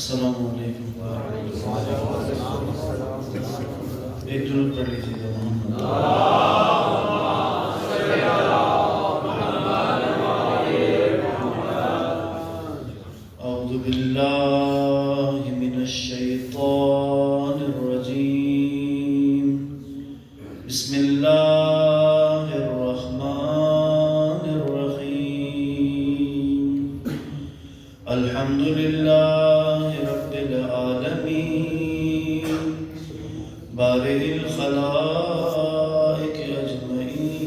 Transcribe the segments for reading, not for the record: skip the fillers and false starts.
السلام علیکم ایک درود پڑھ لیجیے گا محمد اعوذ باللہ من الشیطان الرجیم بسم اللہ الرحمن الرحیم الحمد للہ رب العالمین بارئ الخلائق اجمعین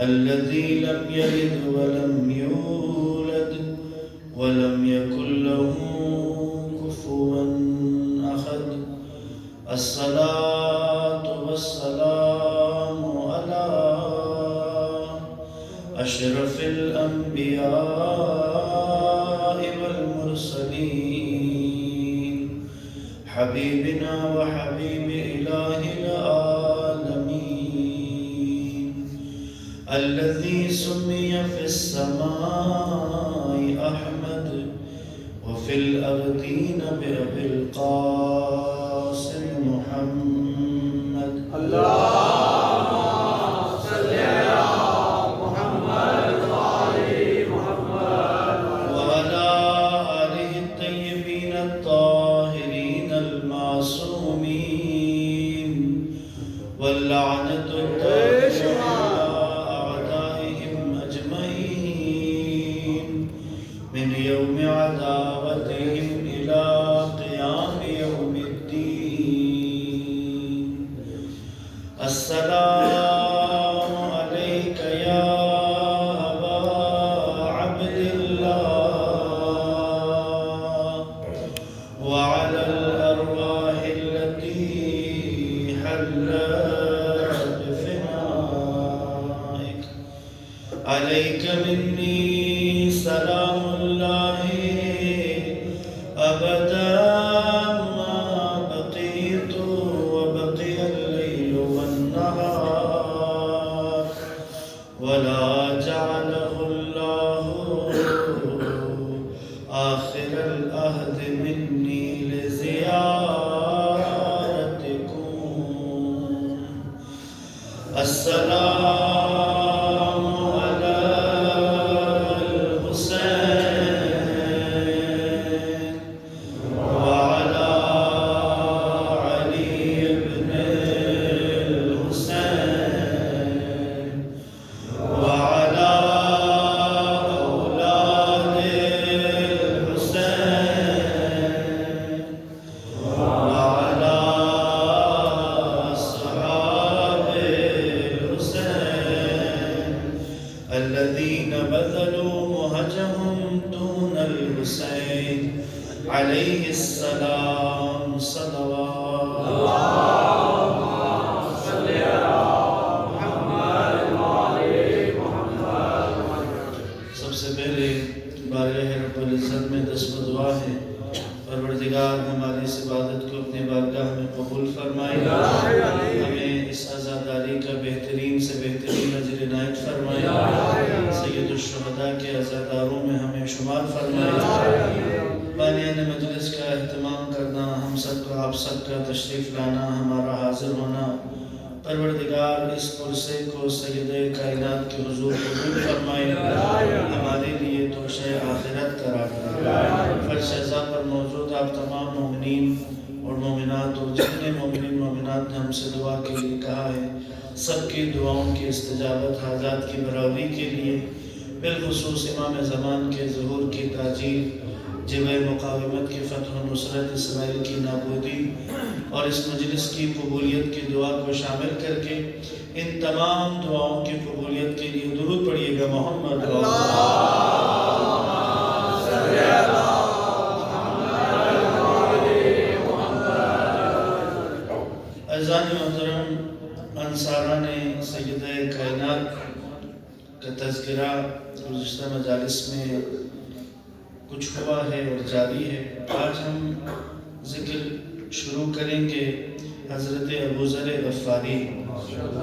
الذی لم یلد ولم یولد ولم یکن له کفوا احد الصلاة والسلام علی اشرف الانبیاء والمرسلین حبیبنا وحبیب الہ العالمین الذي سمي في السماء أحمد وفي الأرضين بأبي القاسم محمد اللهم صل على محمد وآل محمد وعلى آله الطيبين الطاهرين المعصومين واللعنة الدائمة من يوم عداوتهم إلى قيام يوم الدين السلام عليك يا أبا عبد الله وعلى الأرواح التي حلت بفنائك عليك مني سلام الله أبدا ما بقيت وبقي الليل والنهار ولا جعله الله آخر العهد مني لزيارتكم السلام على الذين بذلوا مهجهم دون الحسين عليه السلام صلوات اللهم صل على محمد وآل محمد سب سے پہلے بارگاہ رب العزت میں دست و دعا ہے پروردگار ہماری اس عبادت کو اپنے بارگاہ میں قبول فرمائے ہمیں اس عزاداری کا بہترین سے بہترین اجر عنایت فرمائے سید الشہداء کے عزاداروں میں ہمیں شمار فرمائے بانیان مجلس کا اہتمام کرنا ہم سب کا آپ سب کا تشریف لانا ہمارا حاضر ہونا پروردگار اس پرسے کو سید کائنات کے حضور قبول فرمائے ہمارے لیے توشہ آخرت قرار دے فرش عزا پر موجود آپ تمام مومنین اور مومنات اور جتنے مومنین مومنات نے ہم سے دعا کے لیے کہا ہے سب کی دعاؤں کی استجابت حاجات کی برابری کے لیے بالخصوص امام زمان کے ظہور کی تاجیل جبہ مقاومت کی فتح و نصرت اسرائیل کی نابودی اور اس مجلس کی قبولیت کی دعا کو شامل کر کے ان تمام دعاؤں کی قبولیت کے لیے درود پڑھیے گا محمد عزیزان محترم انصاران سیدہ کائنات کا تذکرہ گزشتہ مجالس میں کچھ ہوا ہے اور جاری ہے آج ہم ذکر شروع کریں گے حضرت ابو ذر غفاری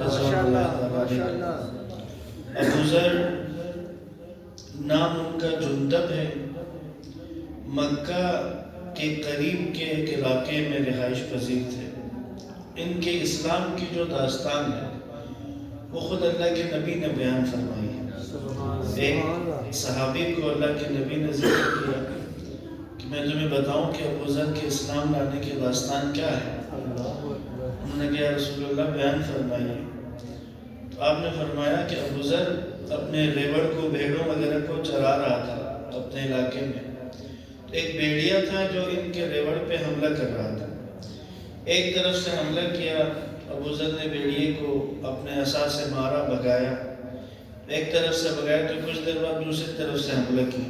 رضی اللہ عنہ۔ ابو ذر نام ان کا جندب ہے مکہ کے قریب کے ایک علاقے میں رہائش پذیر تھے۔ ان کے اسلام کی جو داستان ہے وہ خود اللہ کے نبی نے بیان فرمائی ہے۔ ایک صحابی کو اللہ کے نبی نے ذکر کیا کہ میں تمہیں بتاؤں کہ ابو ذر کے اسلام لانے کی داستان کیا ہے۔ انہوں نے کہا رسول اللہ بیان فرمائیے۔ تو آپ نے فرمایا کہ ابو ذر اپنے ریوڑ کو، بھیڑوں وغیرہ کو چرا رہا تھا اپنے علاقے میں۔ ایک بھیڑیا تھا جو ان کے ریوڑ پہ حملہ کر رہا تھا۔ ایک طرف سے حملہ کیا، ابو ذر نے بھیڑیے کو اپنے عصا سے مارا، بھگایا۔ ایک طرف سے بھگایا تو کچھ دیر بعد دوسری طرف سے حملہ کیا،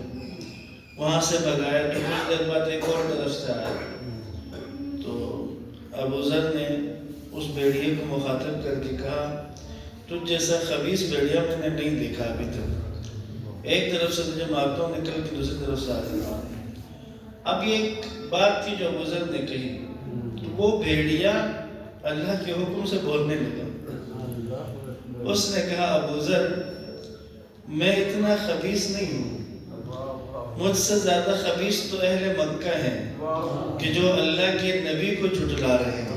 وہاں سے بھگایا تو کچھ دیر بعد ایک اور طرف سے آیا۔ تو ابو ذر نے اس بھیڑیے کو مخاطب کر کے کہا تجھ جیسا خبیث بھیڑیا میں نے نہیں دیکھا ابھی تک، ایک طرف سے تجھے مارتا ہوں نکل کے دوسری طرف سے آ رہا ہوں۔ اب یہ ایک بات تھی جو ابو ذر نے کہی، تو وہ بھیڑیا اللہ کے حکم سے بولنے لگا۔ اس نے کہا ابو ذر میں اتنا خبیث نہیں ہوں، مجھ سے زیادہ خبیث تو اہل مکہ ہیں کہ جو اللہ کے نبی کو جھٹلا رہے ہیں۔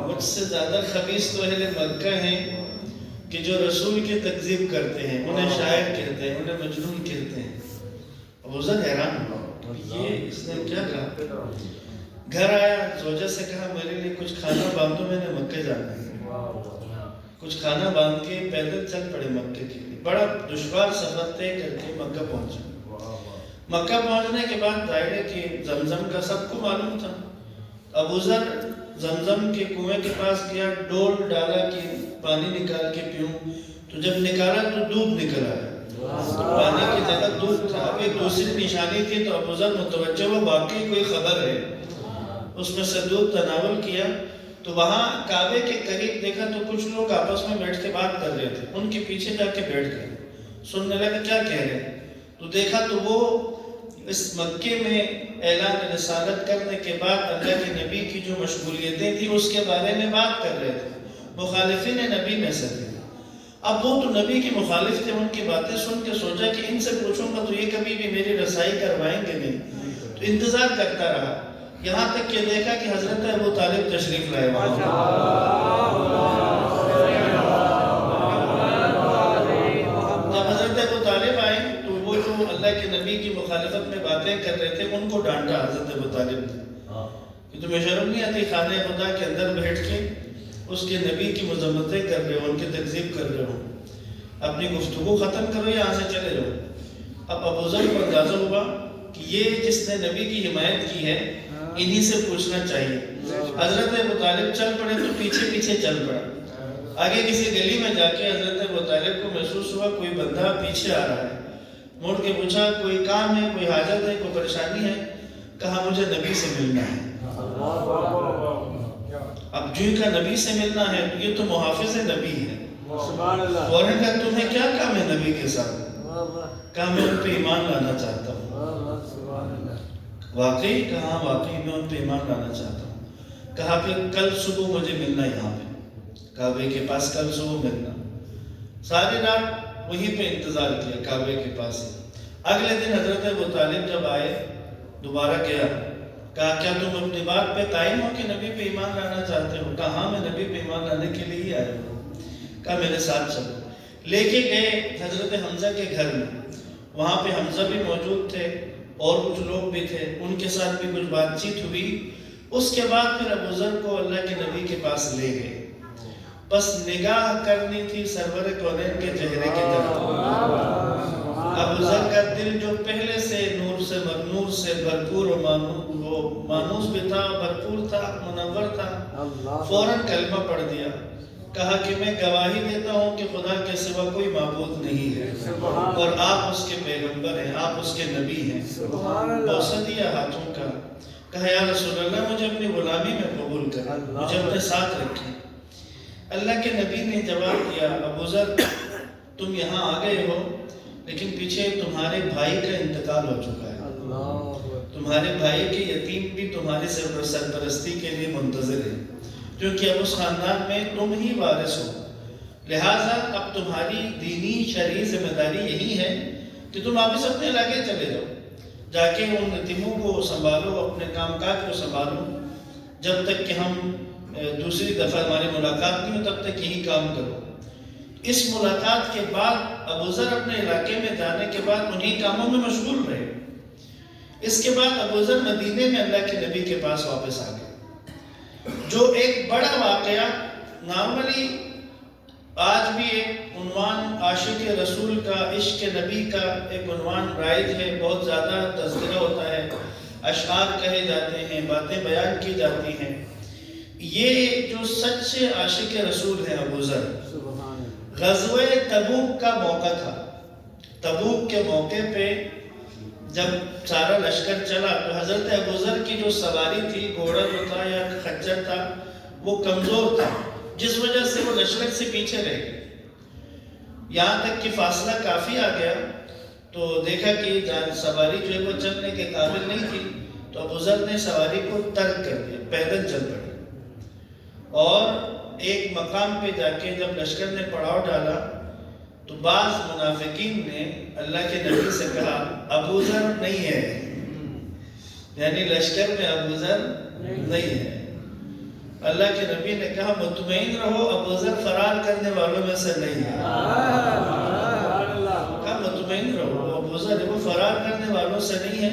مجھ سے زیادہ خبیث تو اہل مکہ ہیں کہ جو رسول کی تکذیب کرتے ہیں، انہیں شاعر کہتے ہیں، انہیں مجنون کہتے ہیں۔ ابو ذر حیران ہوا، یہ اس نے کیا کہا؟ گھر آیا، زوجہ سے کہا میرے لیے کچھ کھانا باندھو، میں نے مکہ جانا ہے۔ کچھ کھانا باندھ کے پیدل چل پڑے مکہ کے لیے۔ بڑا دشوار سفر طے کر کے مکہ پہنچے۔ مکہ پہنچنے کے بعد ظاہر ہے کہ زمزم کا سب کو معلوم تھا۔ ابو ذر زمزم کے کنویں کے پاس گیا، ڈول ڈالا کہ پانی نکال کے پیوں، تو جب نکالا تو دودھ نکل آیا، پانی کی جگہ دودھ تھا۔ اب ایک دوسری نشانی تھی تو ابو ذر متوجہ ہوا واقعی کوئی خبر ہے، اس میں سے دودھ تناول کیا۔ تو وہاں کعبے کے قریب دیکھا تو کچھ لوگ آپس میں بیٹھ کے بات کر رہے تھے، ان کے پیچھے جا کے بیٹھ گئے، سننے لگا کیا کہہ رہے ہیں۔ تو دیکھا تو وہ اس مکے میں اعلان رسالت کرنے کے بعد اللہ کے نبی کی جو مشغولیتیں تھیں اس کے بارے میں بات کر رہے تھے، مخالفین نبی میں سے تھے۔ اب وہ تو نبی کے مخالف تھے، ان کی باتیں سن کے سوچا کہ ان سے پوچھوں گا تو یہ کبھی بھی میری رسائی کروائیں گے نہیں، تو انتظار کرتا رہا، یہاں تک کہ دیکھا کہ حضرت ابو طالب تشریف لائے وہاں۔ جب حضرت ابو طالب آئے تو وہ جو اللہ کے نبی کی مخالفت میں باتیں کر رہے تھے ان کو ڈانٹا حضرت ابو طالب نے کہ تمہیں شرم نہیں آتی خانہ خدا کے اندر بیٹھ کے اس کے نبی کی مذمتیں کر رہے ہو، ان کی تکذیب کر رہے ہو، اپنی گفتگو ختم کرو، یہاں سے چلے جاؤ۔ اب ابو ذر کو اندازہ ہوا کہ یہ جس نے نبی کی حمایت کی ہے انہی سے پوچھنا چاہیے۔ حضرت ابو طالب چل پڑے تو پیچھے پیچھے چل پڑا، آگے کسی گلی میں جا کے حضرت ابو طالب کو محسوس ہوا کوئی بندہ پیچھے آ رہا ہے، موڑ کے پوچھا کوئی کام ہے، کوئی حاجت ہے، کوئی پریشانی ہے؟ کہا مجھے نبی سے ملنا ہے۔ اب جو کا نبی سے ملنا ہے یہ تو محافظ نبی ہے، فوراً کہا تمہیں کیا کام ہے نبی کے ساتھ؟ کہا میں ان پہ ایمان لانا چاہتا ہوں۔ واقعی؟ کہا واقعی میں ان پہ ایمان لانا چاہتا ہوں۔ کہا پھر کل صبح مجھے ملنا یہاں پہ کعبے کے پاس، کل صبح ملنا۔ ساری رات وہیں پہ انتظار کیا کعبے کے پاس۔ اگلے دن حضرت ابو طالب جب آئے دوبارہ گیا، کہا کیا تم اپنی بات پہ قائم ہو کہ نبی پہ ایمان لانا چاہتے ہو؟ کہا ہاں میں نبی پہ ایمان لانے کے لیے ہی آیا ہوں۔ کہا میرے ساتھ چلو۔ لے کے گئے حضرت حمزہ کے گھر میں، وہاں پہ حمزہ بھی موجود تھے اور کچھ لوگ بھی تھے، ان کے ساتھ بھی کچھ بات چیت ہوئی۔ اس کے بعد پھر ابو ذر کو اللہ کے نبی کے پاس لے گئے، بس نگاہ کرنی تھی سرور کونین کے چہرے کی طرف۔ ابو ذر کا دل جو پہلے سے نور سے بھرپور و مانوس بھی تھا، بھرپور تھا، منور تھا، فوراً کلمہ پڑھ دیا۔ کہا کہ میں گواہی دیتا ہوں کہ خدا کے سوا کوئی معبود نہیں ہے اور آپ اس کے پیغمبر ہیں، آپ اس کے نبی ہیں۔ بوسہ دیا ہاتھوں کا، کہا یا رسول اللہ مجھے اپنی غلامی میں قبول کر، مجھے اپنے ساتھ رکھیں۔ اللہ کے نبی نے جواب دیا ابو ذر تم یہاں آ گئے ہو لیکن پیچھے تمہارے بھائی کا انتقال ہو چکا ہے، تمہارے بھائی کے یتیم بھی تمہاری سرپرستی کے لیے منتظر ہیں، کیونکہ اب اس خاندان میں تم ہی وارث ہو، لہٰذا اب تمہاری دینی شرعی ذمہ داری یہی ہے کہ تم واپس اپنے علاقے چلے جاؤ، جا کے ان یتیموں کو سنبھالو، اپنے کام کاج کو سنبھالو، جب تک کہ ہم دوسری دفعہ ہماری ملاقات نہیں ہو تب تک یہی کام کرو۔ اس ملاقات کے بعد ابو ذر اپنے علاقے میں جانے کے بعد انہی کاموں میں مشغول رہے۔ اس کے بعد ابو ذر مدینے میں اللہ کے نبی کے پاس واپس آ گئے، جو ایک بڑا واقعہ نارملی آج بھی ایک عنوان عاشق رسول کا، عشق نبی کا ایک عنوان رائج ہے، بہت زیادہ تذکرہ ہوتا ہے، اشعار کہے جاتے ہیں، باتیں بیان کی جاتی ہیں۔ یہ جو سچے عاشق رسول ہے ابو ذر، غزوہ تبوک کا موقع تھا۔ تبوک کے موقع پہ جب سارا لشکر چلا تو حضرت ابو ذر کی جو سواری تھی، گھوڑا جو تھا یا خچر تھا، وہ کمزور تھا، جس وجہ سے وہ لشکر سے پیچھے رہ گئے۔ یہاں تک کہ فاصلہ کافی آ گیا تو دیکھا کہ سواری جو ہے وہ چلنے کے قابل نہیں تھی، تو ابو ذر نے سواری کو ترک کر دیا، پیدل چل پڑے، اور ایک مقام پہ جا کے جب لشکر نے پڑاؤ ڈالا تو بعض منافقین نے اللہ کے نبی سے کہا ابو ذر نہیں ہے، یعنی لشکر میں ابو ذر نہیں ہے۔ اللہ کے نبی نے کہا مطمئن رہو، ابو ذر فرار کرنے والوں میں سے نہیں ہے۔ کہا مطمئن رہو، ابو ذر وہ فرار کرنے والوں سے نہیں ہے،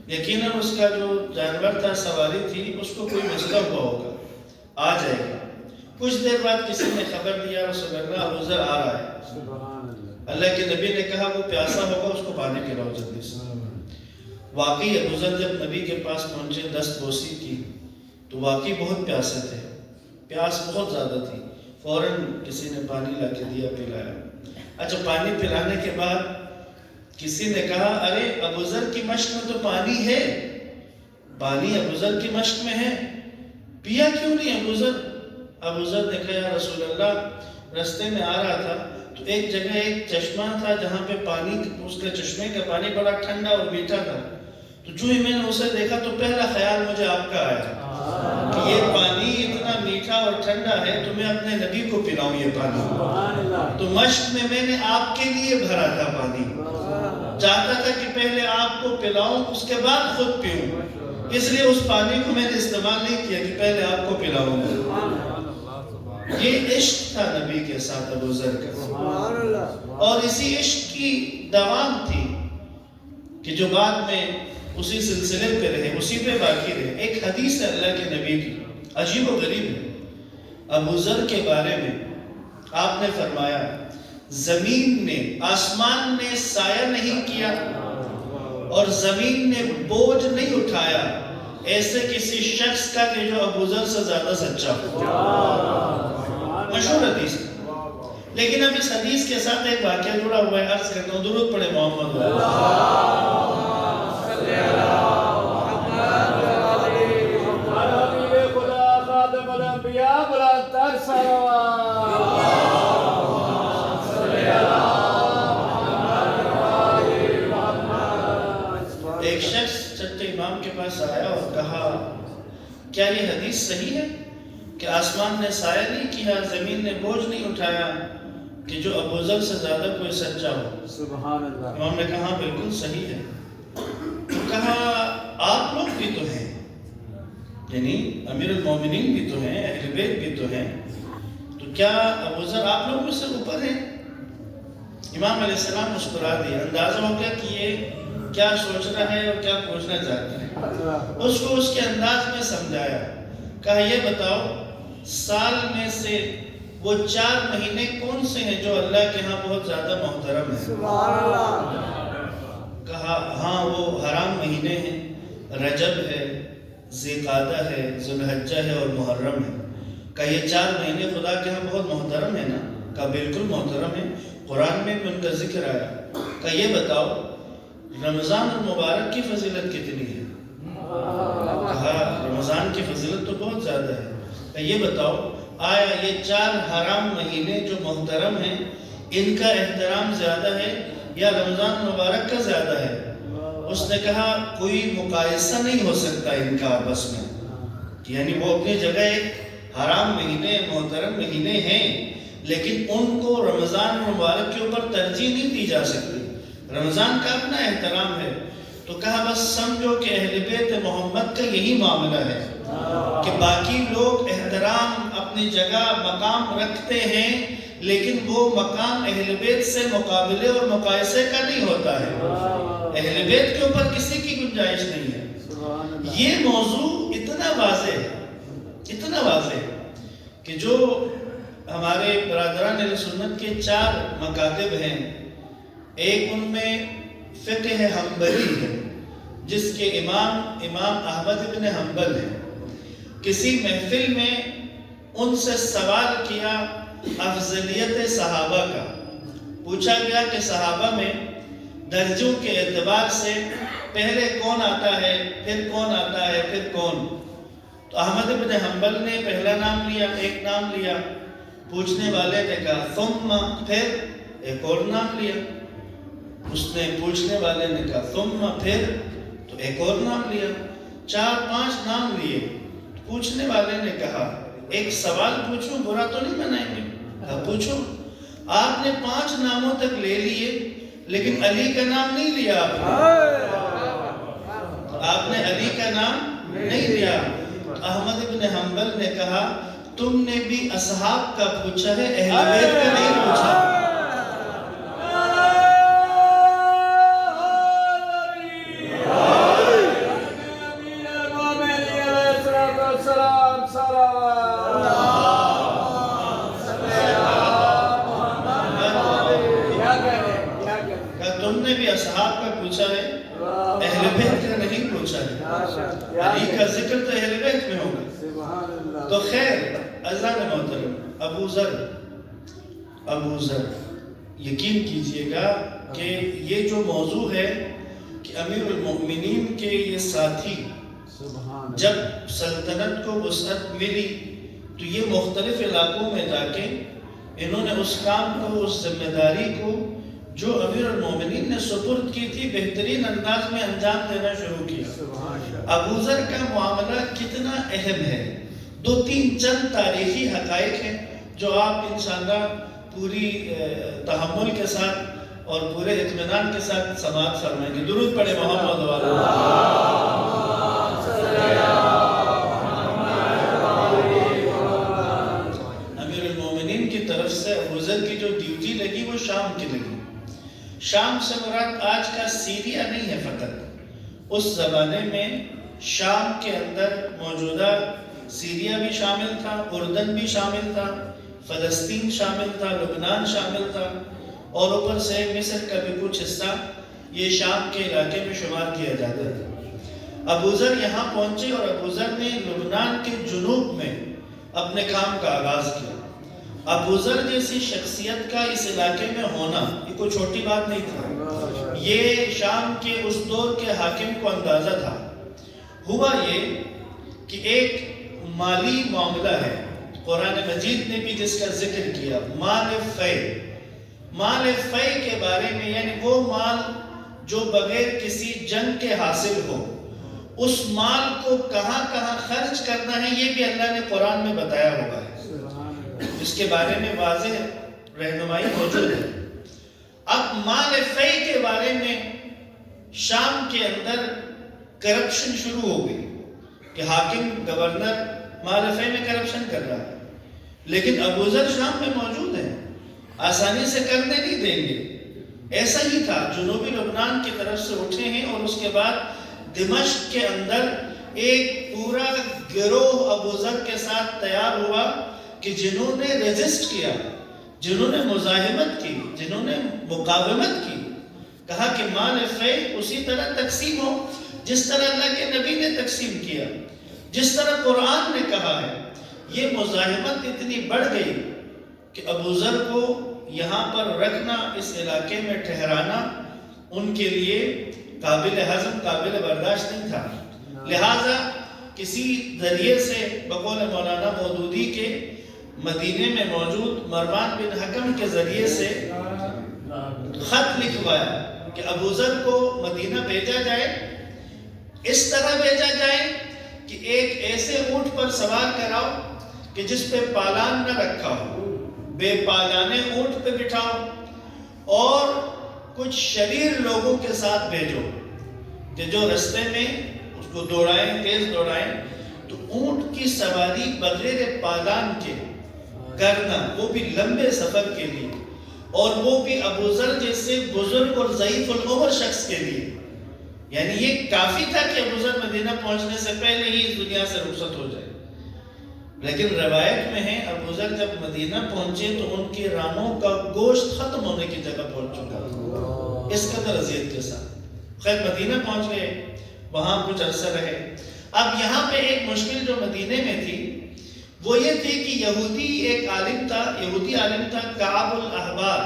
یقیناً اس کا جو جانور تھا، سواری تھی، اس کو کوئی مسئلہ ہوا ہوگا، آ جائے گا۔ کچھ دیر بعد کسی نے خبر دیا رسول اللہ ابو ذر آ رہا ہے۔ اللہ کے نبی نے کہا وہ پیاسا ہوگا، اس کو پانی پلاؤ جلدی سے۔ واقعی ابو ذر جب نبی کے پاس پہنچے، دست بوسی کی تو واقعی بہت پیاسے تھے، پیاس بہت زیادہ تھی۔ فوراً کسی نے پانی لا کے دیا، پلایا۔ اچھا، پانی پلانے کے بعد کسی نے کہا ارے ابو ذر کی مشق میں تو پانی ہے، پانی ابو ذر کی مشق میں ہے، پیا کیوں نہیں ابو ذر؟ ابو ذر نے کہا یا رسول اللہ، رستے میں آ رہا تھا تو ایک جگہ ایک چشمہ تھا جہاں پہ پانی، اس کے چشمے کا پانی بڑا ٹھنڈا اور میٹھا تھا، تو جو ہی میں نے اسے دیکھا تو پہلا خیال مجھے آپ کا آیا کہ یہ پانی اتنا میٹھا اور ٹھنڈا ہے تو میں اپنے نبی کو پلاؤں یہ پانی۔ تو مشق میں میں نے آپ کے لیے بھرا تھا پانی، چاہتا تھا کہ پہلے آپ کو پلاؤں اس کے بعد خود پیوں، اس لیے اس پانی کو میں نے استعمال نہیں کیا کہ پہلے آپ کو پلاؤں گا۔ یہ عشق تھا نبی کے ساتھ ابو ذر کا، اور اسی عشق کی دوام تھی کہ جو بعد میں اسی سلسلے پہ رہے، اسی پہ باقی رہے۔ ایک حدیث ہے اللہ کے نبی کی، عجیب و غریب ہے۔ ابو ذر کے بارے میں آپ نے فرمایا زمین نے، آسمان نے سایہ نہیں کیا اور زمین نے بوجھ نہیں اٹھایا ایسے کسی شخص کا کہ جو ابو ذر سے زیادہ سچا ہو۔ مشہور حدیث ہے، لیکن اب اس حدیث کے ساتھ ایک واقعہ جڑا ہوا ہے، عرض کرتا ہوں، درود پڑھے محمد ایک شخص چھٹے امام کے پاس آیا اور کہا کیا یہ حدیث صحیح ہے کہ آسمان نے سایہ نہیں کیا، زمین نے بوجھ نہیں اٹھایا کہ جو ابو ذر سے زیادہ کوئی سچا ہو؟ سبحان اللہ۔ امام نے کہا بالکل صحیح ہے۔ تو کہا آپ لوگ بھی تو ہیں، یعنی امیر المومنین بھی تو ہیں، اہل بیت بھی تو ہیں، تو کیا ابو ذر آپ لوگوں سے اوپر ہیں؟ امام علیہ السلام مسکرا دیا، اندازہ ہو گیا کہ یہ کیا سوچ رہا ہے اور کیا پوچھنا چاہتا ہے۔ اس کو اس کے انداز میں سمجھایا، کہا یہ بتاؤ سال میں سے وہ 4 مہینے کون سے ہیں جو اللہ کے ہاں بہت زیادہ محترم ہیں؟ کہا ہاں وہ حرام مہینے ہیں، رجب ہے، ذی قعدہ ہے، ذو الحجہ ہے اور محرم ہے۔ کہا یہ 4 مہینے خدا کے ہاں بہت محترم ہے نا؟ کہا بالکل محترم ہے، قرآن میں بھی ان کا ذکر آیا۔ کہا یہ بتاؤ رمضان المبارک کی فضیلت کتنی ہے؟ کہا رمضان کی فضیلت تو بہت زیادہ ہے۔ کہا یہ بتاؤ آیا یہ 4 حرام مہینے جو محترم ہیں ان کا احترام زیادہ ہے یا رمضان مبارک کا زیادہ ہے؟ اس نے کہا کوئی مقایسہ نہیں ہو سکتا ان کا آپس میں، یعنی وہ اپنی جگہ ایک حرام مہینے، محترم مہینے ہیں، لیکن ان کو رمضان مبارک کے اوپر ترجیح نہیں دی جا سکتی۔ رمضان کا اپنا احترام ہے، تو کہا بس سمجھو کہ اہل بیت محمد کا یہی معاملہ ہے کہ باقی لوگ احترام اپنی جگہ مقام رکھتے ہیں، لیکن وہ مقام اہل بیت سے مقابلے اور مقایسے کا نہیں ہوتا ہے۔ اہل بیت کے اوپر کسی کی گنجائش نہیں ہے۔ یہ موضوع اتنا واضح ہے کہ جو ہمارے برادران اہل سنت کے 4 مکاتب ہیں، ایک ان میں فقہ حنبلی ہے جس کے امام احمد بن حنبل ہیں۔ کسی محفل میں ان سے سوال کیا افضلیت صحابہ کا، پوچھا گیا کہ صحابہ میں درجوں کے اعتبار سے پہلے کون آتا ہے، پھر کون آتا ہے، پھر کون؟ تو احمد بن حنبل نے پہلا نام لیا، ایک نام لیا، پوچھنے والے نے کہا ثم، پھر ایک اور نام لیا، اس نے پوچھنے والے نے کہا ثم، پھر تو ایک اور نام لیا، 4-5 نام لیے۔ پوچھنے والے نے کہا ایک سوال پوچھوں، برا تو نہیں منائیں گے؟ کہا پوچھو۔ آپ نے 5 ناموں تک لے لیے لیکن علی کا نام نہیں لیا، آپ نے علی کا نام نہیں لیا۔ احمد بن حنبل نے کہا تم نے بھی اصحاب کا پوچھا ہے، اہل بیت کا نہیں پوچھا۔ تم نے بھی اصحاب کا پوچھا ہے، اہل بیت کا نہیں پوچھا ہے۔ علی کا ذکر تو اہل بیت میں ہوگا۔ تو خیر عزیزان محترم، ابو ذر یقین کیجئے گا کہ یہ جو موضوع ہے کہ امیر المؤمنین کے یہ ساتھی جب سلطنت کو وسعت ملی تو یہ مختلف علاقوں میں جا کے انہوں نے اس کام کو، اس ذمہ داری کو جو امیر المومنین نے سپرد کی تھی بہترین انداز میں انجام دینا شروع کیا۔ ابو ذر کا معاملہ کتنا اہم ہے، 2-3 چند تاریخی حقائق ہیں جو آپ انشاءاللہ پوری تحمل کے ساتھ اور پورے اطمینان کے ساتھ سماعت فرمائیں گے۔ درود پڑھیں محمد امیر المومنین کی طرف سے ابو ذر کی جو ڈیوٹی لگی وہ شام کی لگی۔ شام سے مراد آج کا سیریا نہیں ہے فقط، اس زمانے میں شام کے اندر موجودہ سیریا بھی شامل تھا، اردن بھی شامل تھا، فلسطین شامل تھا، لبنان شامل تھا، اور اوپر سے مصر کا بھی کچھ حصہ یہ شام کے علاقے میں شمار کیا جاتا تھا۔ ابو ذر یہاں پہنچے اور ابو ذر نے لبنان کے جنوب میں اپنے کام کا آغاز کیا۔ ابو ذر جیسی شخصیت کا اس علاقے میں ہونا یہ کوئی چھوٹی بات نہیں تھا، یہ شام کے اس دور کے حاکم کو اندازہ تھا۔ ہوا یہ کہ ایک مالی معاملہ ہے، قرآن مجید نے بھی جس کا ذکر کیا، مال فے کے بارے میں، یعنی وہ مال جو بغیر کسی جنگ کے حاصل ہو، اس مال کو کہاں کہاں خرچ کرنا ہے یہ بھی اللہ نے قرآن میں بتایا ہوا ہے، اس کے بارے میں واضح رہنمائی موجود ہے۔ اب مال فے کے بارے میں شام کے اندر کرپشن شروع ہو گئی کہ حاکم گورنر مال فے میں کرپشن کر رہا ہے، لیکن ابو ذر شام میں موجود ہیں، آسانی سے کرنے نہیں دیں گے۔ ایسا ہی تھا، جنوبی لبنان کی طرف سے اٹھے ہیں اور اس کے بعد دمشق کے اندر ایک پورا گروہ ابو ذر کے ساتھ تیار ہوا کہ جنہوں نے ریزسٹ کیا، جنہوں نے مزاحمت کی، جنہوں نے مقاومت کی، کہا کہ مال فے اسی طرح تقسیم ہو جس طرح اللہ کے نبی نے تقسیم کیا، جس طرح قرآن نے کہا ہے۔ یہ مزاحمت اتنی بڑھ گئی کہ ابو ذر کو یہاں پر رکھنا، اس علاقے میں ٹھہرانا ان کے لیے قابل ہضم، قابل برداشت نہیں تھا۔ لہٰذا کسی ذریعے سے بقول مولانا مودودی کے مدینے میں موجود مروان بن حکم کے ذریعے سے خط لکھوایا کہ ابو ذر کو مدینہ بھیجا جائے، اس طرح بھیجا جائے کہ ایک ایسے اونٹ پر سوار کراؤ کہ جس پہ پالان نہ رکھا ہو، بے پالانے اونٹ پہ بٹھاؤ، اور کچھ شریر لوگوں کے ساتھ بھیجو کہ جو رستے میں اس کو دوڑائیں، تیز دوڑائیں۔ تو اونٹ کی سواری بغیر پالان کے کرنا، وہ بھی لمبے سفر کے لیے، اور وہ بھی ابو ذر جیسے بزرگ اور ضعیف العمر شخص کے لیے، یعنی یہ کافی تھا کہ ابو ذر مدینہ پہنچنے سے پہلے ہی اس دنیا سے رخصت ہو جائے۔ لیکن روایت میں ہے ابو ذر جب مدینہ پہنچے تو ان کی رانوں کا گوشت ختم ہونے کی جگہ پہنچ چکا تھا، اس قدر اذیت کے ساتھ۔ خیر مدینہ پہنچ گئے، وہاں کچھ عرصہ رہے۔ اب یہاں پہ ایک مشکل جو مدینے میں تھی وہ یہ تھی کہ یہودی عالم تھا کعب الاحبار،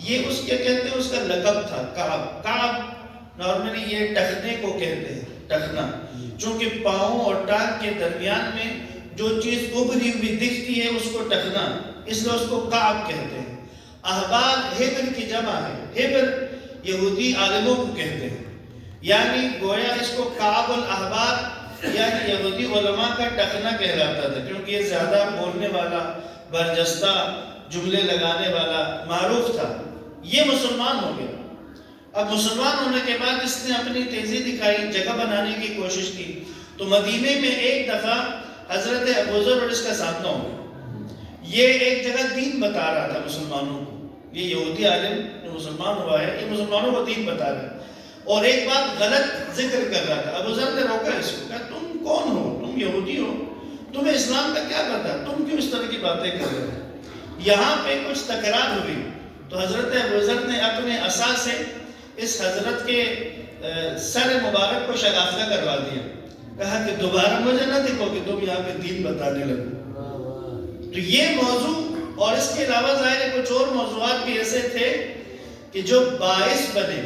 یہ اس کے کہتے ہیں، اس کا لقب تھا کعب نارملی یہ ٹخنے کو کہتے ہیں، ٹخنا، چونکہ پاؤں اور ٹانگ کے درمیان میں جو چیز ابھری ہوئی دکھتی ہے اس کو ٹخنا، اس لیے اس کو کعب کہتے ہیں۔ احبار ہیبر کی جمع ہے، ہیبر یہودی عالموں کو کہتے ہیں، یعنی گویا اس کو کعب الاحبار یعنی یہودی علماء کا ٹخنا کہلاتا تھا، کیونکہ یہ زیادہ بولنے والا، برجستہ جملے لگانے والا معروف تھا۔ یہ مسلمان ہو گیا۔ اب مسلمان ہونے کے بعد اس نے اپنی تیزی دکھائی، جگہ بنانے کی کوشش کی، تو مدینے میں ایک دفعہ حضرت ابو ذر اور اس کا سامنا ہو گیا۔ یہ ایک جگہ دین بتا رہا تھا مسلمانوں کو، یہ یہودی عالم جو مسلمان ہوا ہے یہ مسلمانوں کو دین بتا رہا ہے، اور ایک بات غلط ذکر کر رہا تھا۔ ابو ذر نے روکا اس کو، کہا تم کون ہو؟ تم یہودی ہو، تمہیں اسلام کا کیا پتا؟ تم کیوں اس طرح کی باتیں کر رہے ہو؟ یہاں پہ کچھ تکرار ہوئی تو حضرت ابو ذر نے اپنے عصا سے اس حضرت کے سر مبارک کو شگافتہ کروا دیا، کہا کہ دوبارہ مجھے نہ دیکھو کہ تم یہاں پہ دین بتانے لگو۔ تو یہ موضوع اور اس کے علاوہ ظاہر ہے کچھ اور موضوعات بھی ایسے تھے کہ جو باعث بنے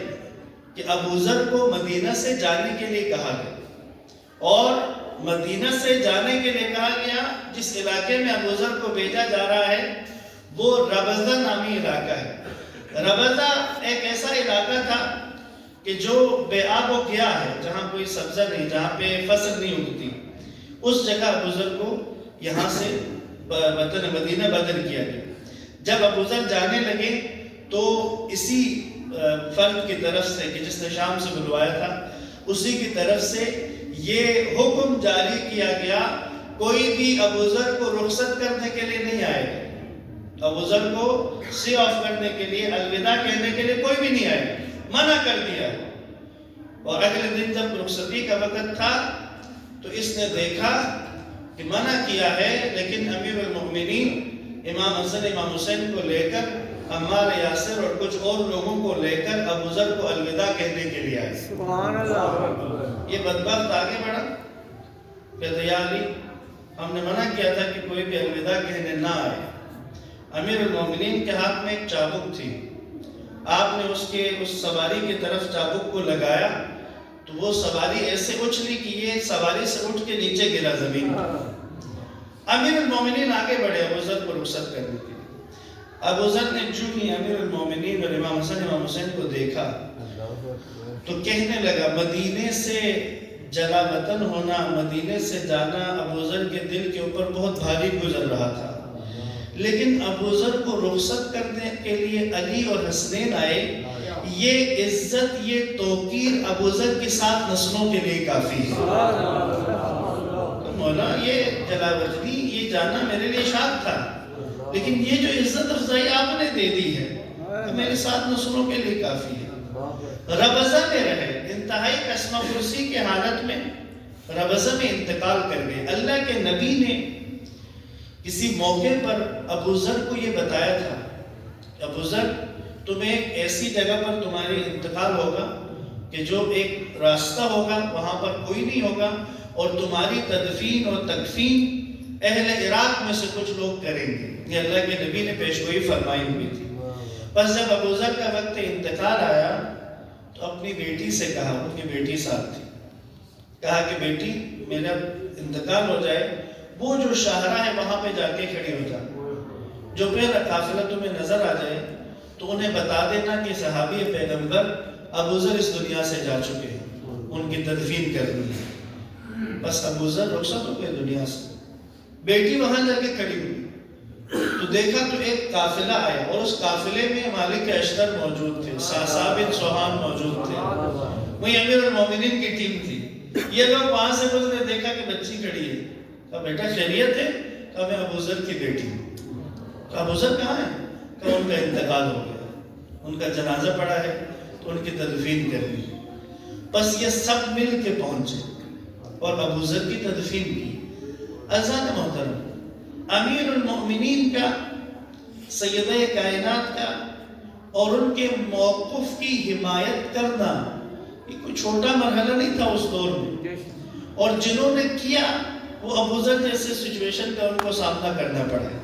کہ ابو ذر کو مدینہ سے جانے کے لیے کہا گیا، اور مدینہ سے جانے کے لیے کہا گیا جس علاقے میں ابو ذر کو بھیجا جا رہا ہے وہ ربضہ نامی علاقہ ہے۔ ربضہ ایک ایسا علاقہ تھا کہ جو بے آب و گیا ہے، جہاں کوئی سبزہ نہیں، جہاں پہ فصل نہیں اگتی، اس جگہ ابو ذر کو یہاں سے وطن مدینہ بدل کیا گیا۔ جب ابو ذر جانے لگے تو اسی فرد کی طرف سے کہ جس نے شام سے بلوایا تھا، اسی کی طرف سے یہ حکم جاری کیا گیا کوئی بھی ابو ذر کو رخصت کرنے کے لیے نہیں آئے گا، ابو ذر کو سی آف کرنے کے لیے، الوداع کہنے کے لیے کوئی بھی نہیں آئے گا، منع کر دیا۔ اور اگلے دن جب رخصتی کا وقت تھا تو اس نے دیکھا کہ منع کیا ہے، لیکن امیر المؤمنین امام حسن امام حسین کو لے کر، عمار یاسر اور کچھ اور لوگوں کو لے کر ابو ذر کو الوداع کہنے کے لیے آئے۔ سبحان اللہ۔ یہ بدبخت آگے بڑھا، کہتے یا علی ہم نے منع کیا تھا کہ کوئی بھی الوداع کہنے نہ آئے۔ امیر المومنین کے ہاتھ میں ایک چابک تھی، آپ نے اس سواری کی طرف چابک کو لگایا تو وہ سواری ایسے اچھلی کہ یہ سواری سے اٹھ کے نیچے گرا زمین۔ امیر المومنین آگے بڑھے ابو ذر کو رخصت کرنے کے لیے۔ ابو ذر نے جو ہی امیر المومنین اور امام حسن امام حسین کو دیکھا تو کہنے لگا، مدینے سے جلا وطن ہونا، مدینے سے جانا ابو ذر کے دل کے اوپر بہت بھاری گزر رہا تھا، لیکن ابو ذر کو رخصت کرنے کے لیے علی اور حسنین آئے، یہ عزت، یہ توقیر ابو ذر کی 7 نسلوں کے لیے کافی ہے۔ تو مولا یہ جلا وطنی، یہ جانا میرے لیے شاد تھا، لیکن یہ جو عزت افزائی آپ نے دے دی ہے تو میری 7 نسلوں کے لیے کافی ہے۔ ربضہ میں رہے، انتہائی قسمہ پرسی کے حالت میں ربضہ میں انتقال کر گئے۔ اللہ کے نبی نے کسی موقع پر ابو ذر کو یہ بتایا تھا کہ ابو ذر تمہیں ایک ایسی جگہ پر تمہاری انتقال ہوگا کہ جو ایک راستہ ہوگا، وہاں پر کوئی نہیں ہوگا، اور تمہاری تدفین اور تکفین اہل عراق میں سے کچھ لوگ کریں گے۔ یہ اللہ کے نبی نے پیشگوئی فرمائی ہوئی تھی۔ بس جب ابو ذر کا وقت انتقال آیا تو اپنی بیٹی سے کہا، ان کی بیٹی ساتھ تھی، کہا کہ بیٹی میرا انتقال ہو جائے، وہ جو شاہراہ ہے وہاں پہ جا کے کھڑی ہو جا، جو پہلا قافلہ تمہیں نظر آ جائے تو انہیں بتا دینا کہ صحابی پیغمبر ابو ذر اس دنیا سے جا چکے ہیں، ان کی تدفین کرنی ہے۔ بس ابو ذر رخصت ہو گئے دنیا سے، بیٹی وہاں جا کے کھڑی ہوئی تو دیکھا تو ایک قافلہ آیا اور اس قافلے میں مالک اشتر موجود تھے، ساسا بن سوہان موجود تھے، وہی امیر المومنین کی ٹیم تھی۔ یہ لوگ وہاں سے گزرے، دیکھا کہ بچی کھڑی ہے، کہا بیٹا خیریت ہے؟ کہا میں ابو ذر کی بیٹی ہوں۔ کہا ابو ذر کہاں ہے؟ کہا ان کا انتقال ہو گیا، ان کا جنازہ پڑا ہے تو ان کی تدفین کرنی ہے۔ بس یہ سب مل کے پہنچے اور ابو ذر کی تدفین کی۔ عزیزان محترم، امیر المؤمنین کا، سیدہ کائنات کا اور ان کے موقف کی حمایت کرنا یہ کوئی چھوٹا مرحلہ نہیں تھا اس دور میں، اور جنہوں نے کیا وہ ابو ذر جیسے سچویشن کا ان کو سامنا کرنا پڑا ہے۔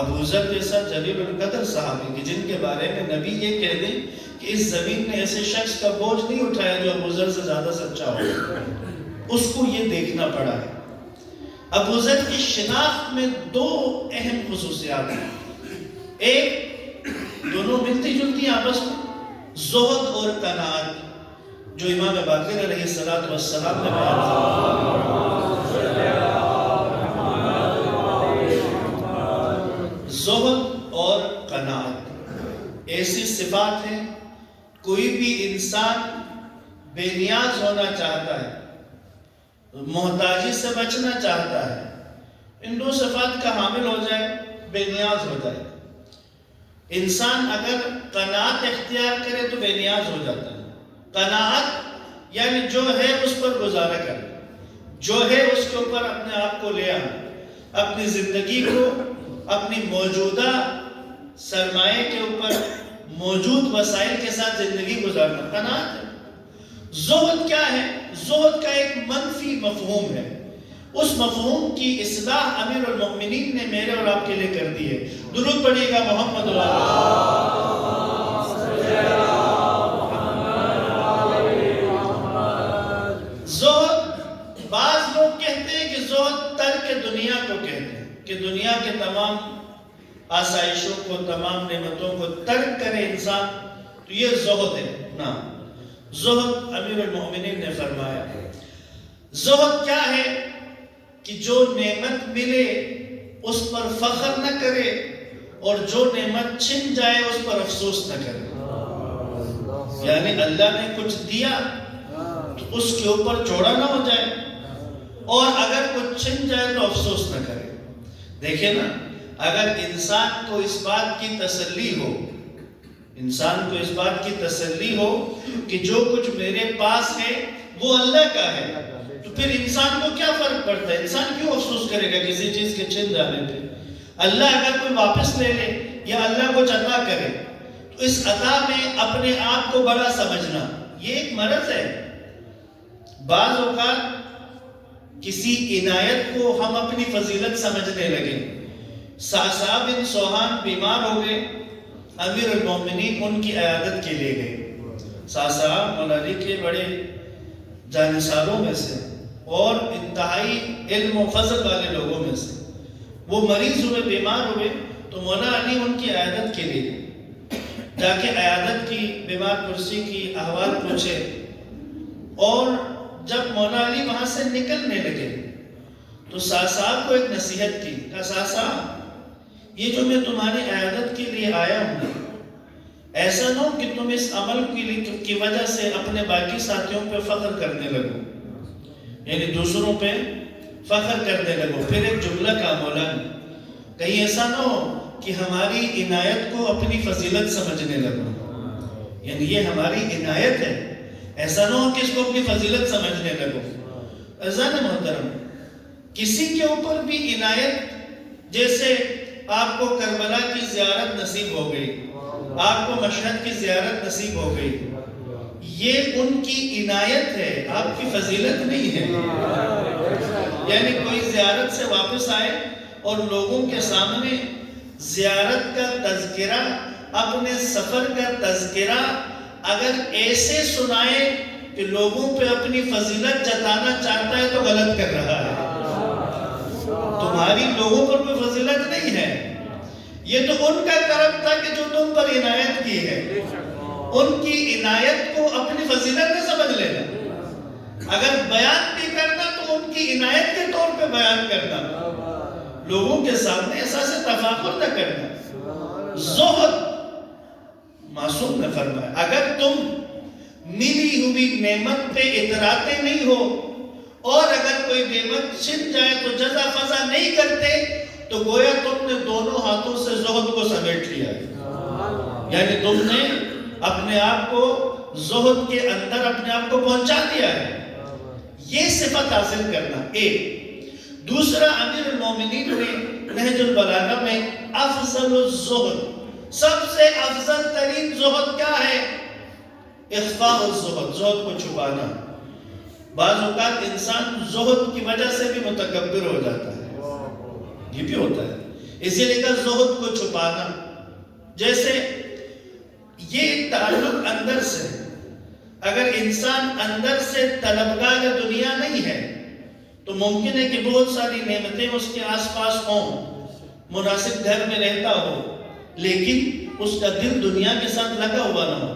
ابو ذر جیسا جلیل القدر صحابی کہ جن کے بارے میں نبی یہ کہہ دیں کہ اس زمین نے ایسے شخص کا بوجھ نہیں اٹھایا جو ابو ذر سے زیادہ سچا ہو، اس کو یہ دیکھنا پڑا ہے۔ ابو ذر کی شناخت میں دو اہم خصوصیات ہیں، ایک دونوں ملتی جلتی آپس میں، زہد اور قناعت، جو امام باقر علیہ السلام نے بیان کیا۔ زہد اور قناعت ایسی صفات ہیں، کوئی بھی انسان بے نیاز ہونا چاہتا ہے، محتاجی سے بچنا چاہتا ہے، ان دو صفات کا حامل ہو جائے بے نیاز ہو جائے۔ انسان اگر قناعت اختیار کرے تو بے نیاز ہو جاتا ہے۔ قناعت یعنی جو ہے اس پر گزارا کرے، جو ہے اس کے اوپر اپنے آپ کو لے آنا، اپنی زندگی کو اپنی موجودہ سرمایے کے اوپر موجود وسائل کے ساتھ زندگی گزارنا قناعت ہے۔ زہد کیا ہے؟ زہد کا ایک منفی مفہوم ہے، اس مفہوم کی اصلاح امیر المؤمنین نے میرے اور آپ کے لیے کر دی ہے۔ درود پڑھیے گا محمد زہد، بعض لوگ کہتے ہیں کہ زہد ترک دنیا کو کہتے ہیں، کہ دنیا کے تمام آسائشوں کو، تمام نعمتوں کو ترک کرے انسان، تو یہ زہد ہے۔ نا، زہد امیر المؤمنین نے فرمایا، زہد کیا ہے کہ جو نعمت ملے اس پر فخر نہ کرے اور جو نعمت چھن جائے اس پر افسوس نہ کرے۔ یعنی اللہ نے کچھ دیا تو اس کے اوپر چوڑا نہ ہو جائے، اور اگر کچھ چھن جائے تو افسوس نہ کرے۔ دیکھیں نا، اگر انسان کو اس بات کی تسلی ہو، انسان کو اس بات کی تسلی ہو کہ جو کچھ میرے پاس ہے وہ اللہ کا ہے، تو پھر انسان کو کیا فرق پڑتا ہے؟ انسان کیوں افسوس کرے گا کسی چیز کے چھن جانے پہ؟ اللہ اگر کوئی واپس لے لے یا اللہ کو عطا کرے تو اس عطا میں اپنے آپ کو بڑا سمجھنا یہ ایک مرض ہے۔ بعض اوقات کسی عنایت کو ہم اپنی فضیلت سمجھنے لگے۔ ساسا بن سوہان بیمار ہو گئے، امیر المومنین ان کی عیادت کے لیے گئے۔ ساسا مولا علی کے بڑے جانثاروں میں سے اور انتہائی علم و فضل والے لوگوں میں سے، وہ مریض ہوئے، بیمار ہوئے، تو مولا علی ان کی عیادت کے لیے گئے۔ جا کے عیادت کی، بیمار کرسی کی احوال پوچھے، اور جب مولا علی وہاں سے نکلنے لگے تو ساسا کو ایک نصیحت کی، کہا ساسا، یہ جو میں تمہاری عیادت کے لیے آیا ہوں، ایسا نہ ہو کہ تم اس عمل کی وجہ سے اپنے باقی ساتھیوں پہ فخر کرنے لگو، یعنی دوسروں پہ فخر کرنے لگو۔ پھر ایک جملہ کہا مولا نے، کہیں ایسا نہ ہو کہ ہماری عنایت کو اپنی فضیلت سمجھنے لگو، یعنی یہ ہماری عنایت ہے، ایسا نہ ہو کہ اس کو اپنی فضیلت سمجھنے لگو۔ عزیزان محترم، کسی کے اوپر بھی عنایت، جیسے آپ کو کربلا کی زیارت نصیب ہو گئی، آپ کو مشہد کی زیارت نصیب ہو گئی، یہ ان کی عنایت ہے، آپ کی فضیلت نہیں ہے۔ یعنی کوئی زیارت سے واپس آئے اور لوگوں کے سامنے زیارت کا تذکرہ، اپنے سفر کا تذکرہ اگر ایسے سنائے کہ لوگوں پہ اپنی فضیلت جتانا چاہتا ہے تو غلط کر رہا ہے۔ تمہاری لوگوں پر کوئی فضیلت نہیں ہے، یہ تو ان کا کرم تھا کہ جو تم پر عنایت کی ہے، ان کی عنایت کو اپنی فضیلت نہ سمجھ لینا۔ اگر بیان بھی کرنا تو ان کی عنایت کے طور پہ بیان کرنا، لوگوں کے سامنے احساس تفاخر نہ کرنا. زہد معصوم نے فرمایا اگر تم ملی ہوئی نعمت پہ اتراتے نہیں ہو اور اگر کوئی نعمت چھن جائے تو جزا فضا نہیں کرتے تو گویا تم نے دونوں ہاتھوں سے زہد کو سمیٹ لیا ہے. یعنی تم نے اپنے آپ کو زہد کے اندر اپنے آپ کو پہنچا دیا ہے. یہ صفت حاصل کرنا ایک. دوسرا امیر المومنین نے نہج البلاغہ میں افضل الزہد سب سے افضل ترین زہد کیا ہے؟ اخفاء الزہد زہد کو چھپانا. بعض اوقات انسان زہد کی وجہ سے بھی متکبر ہو جاتا ہے. یہ بھی ہوتا ہے. اسی لیے کہا زہد کو چھپانا. جیسے یہ تعلق اندر سے. اگر انسان اندر سے طلبگار دنیا نہیں ہے تو ممکن ہے کہ بہت ساری نعمتیں اس کے آس پاس ہوں, مناسب گھر میں رہتا ہو, لیکن اس کا دل دنیا کے ساتھ لگا ہوا نہ ہو.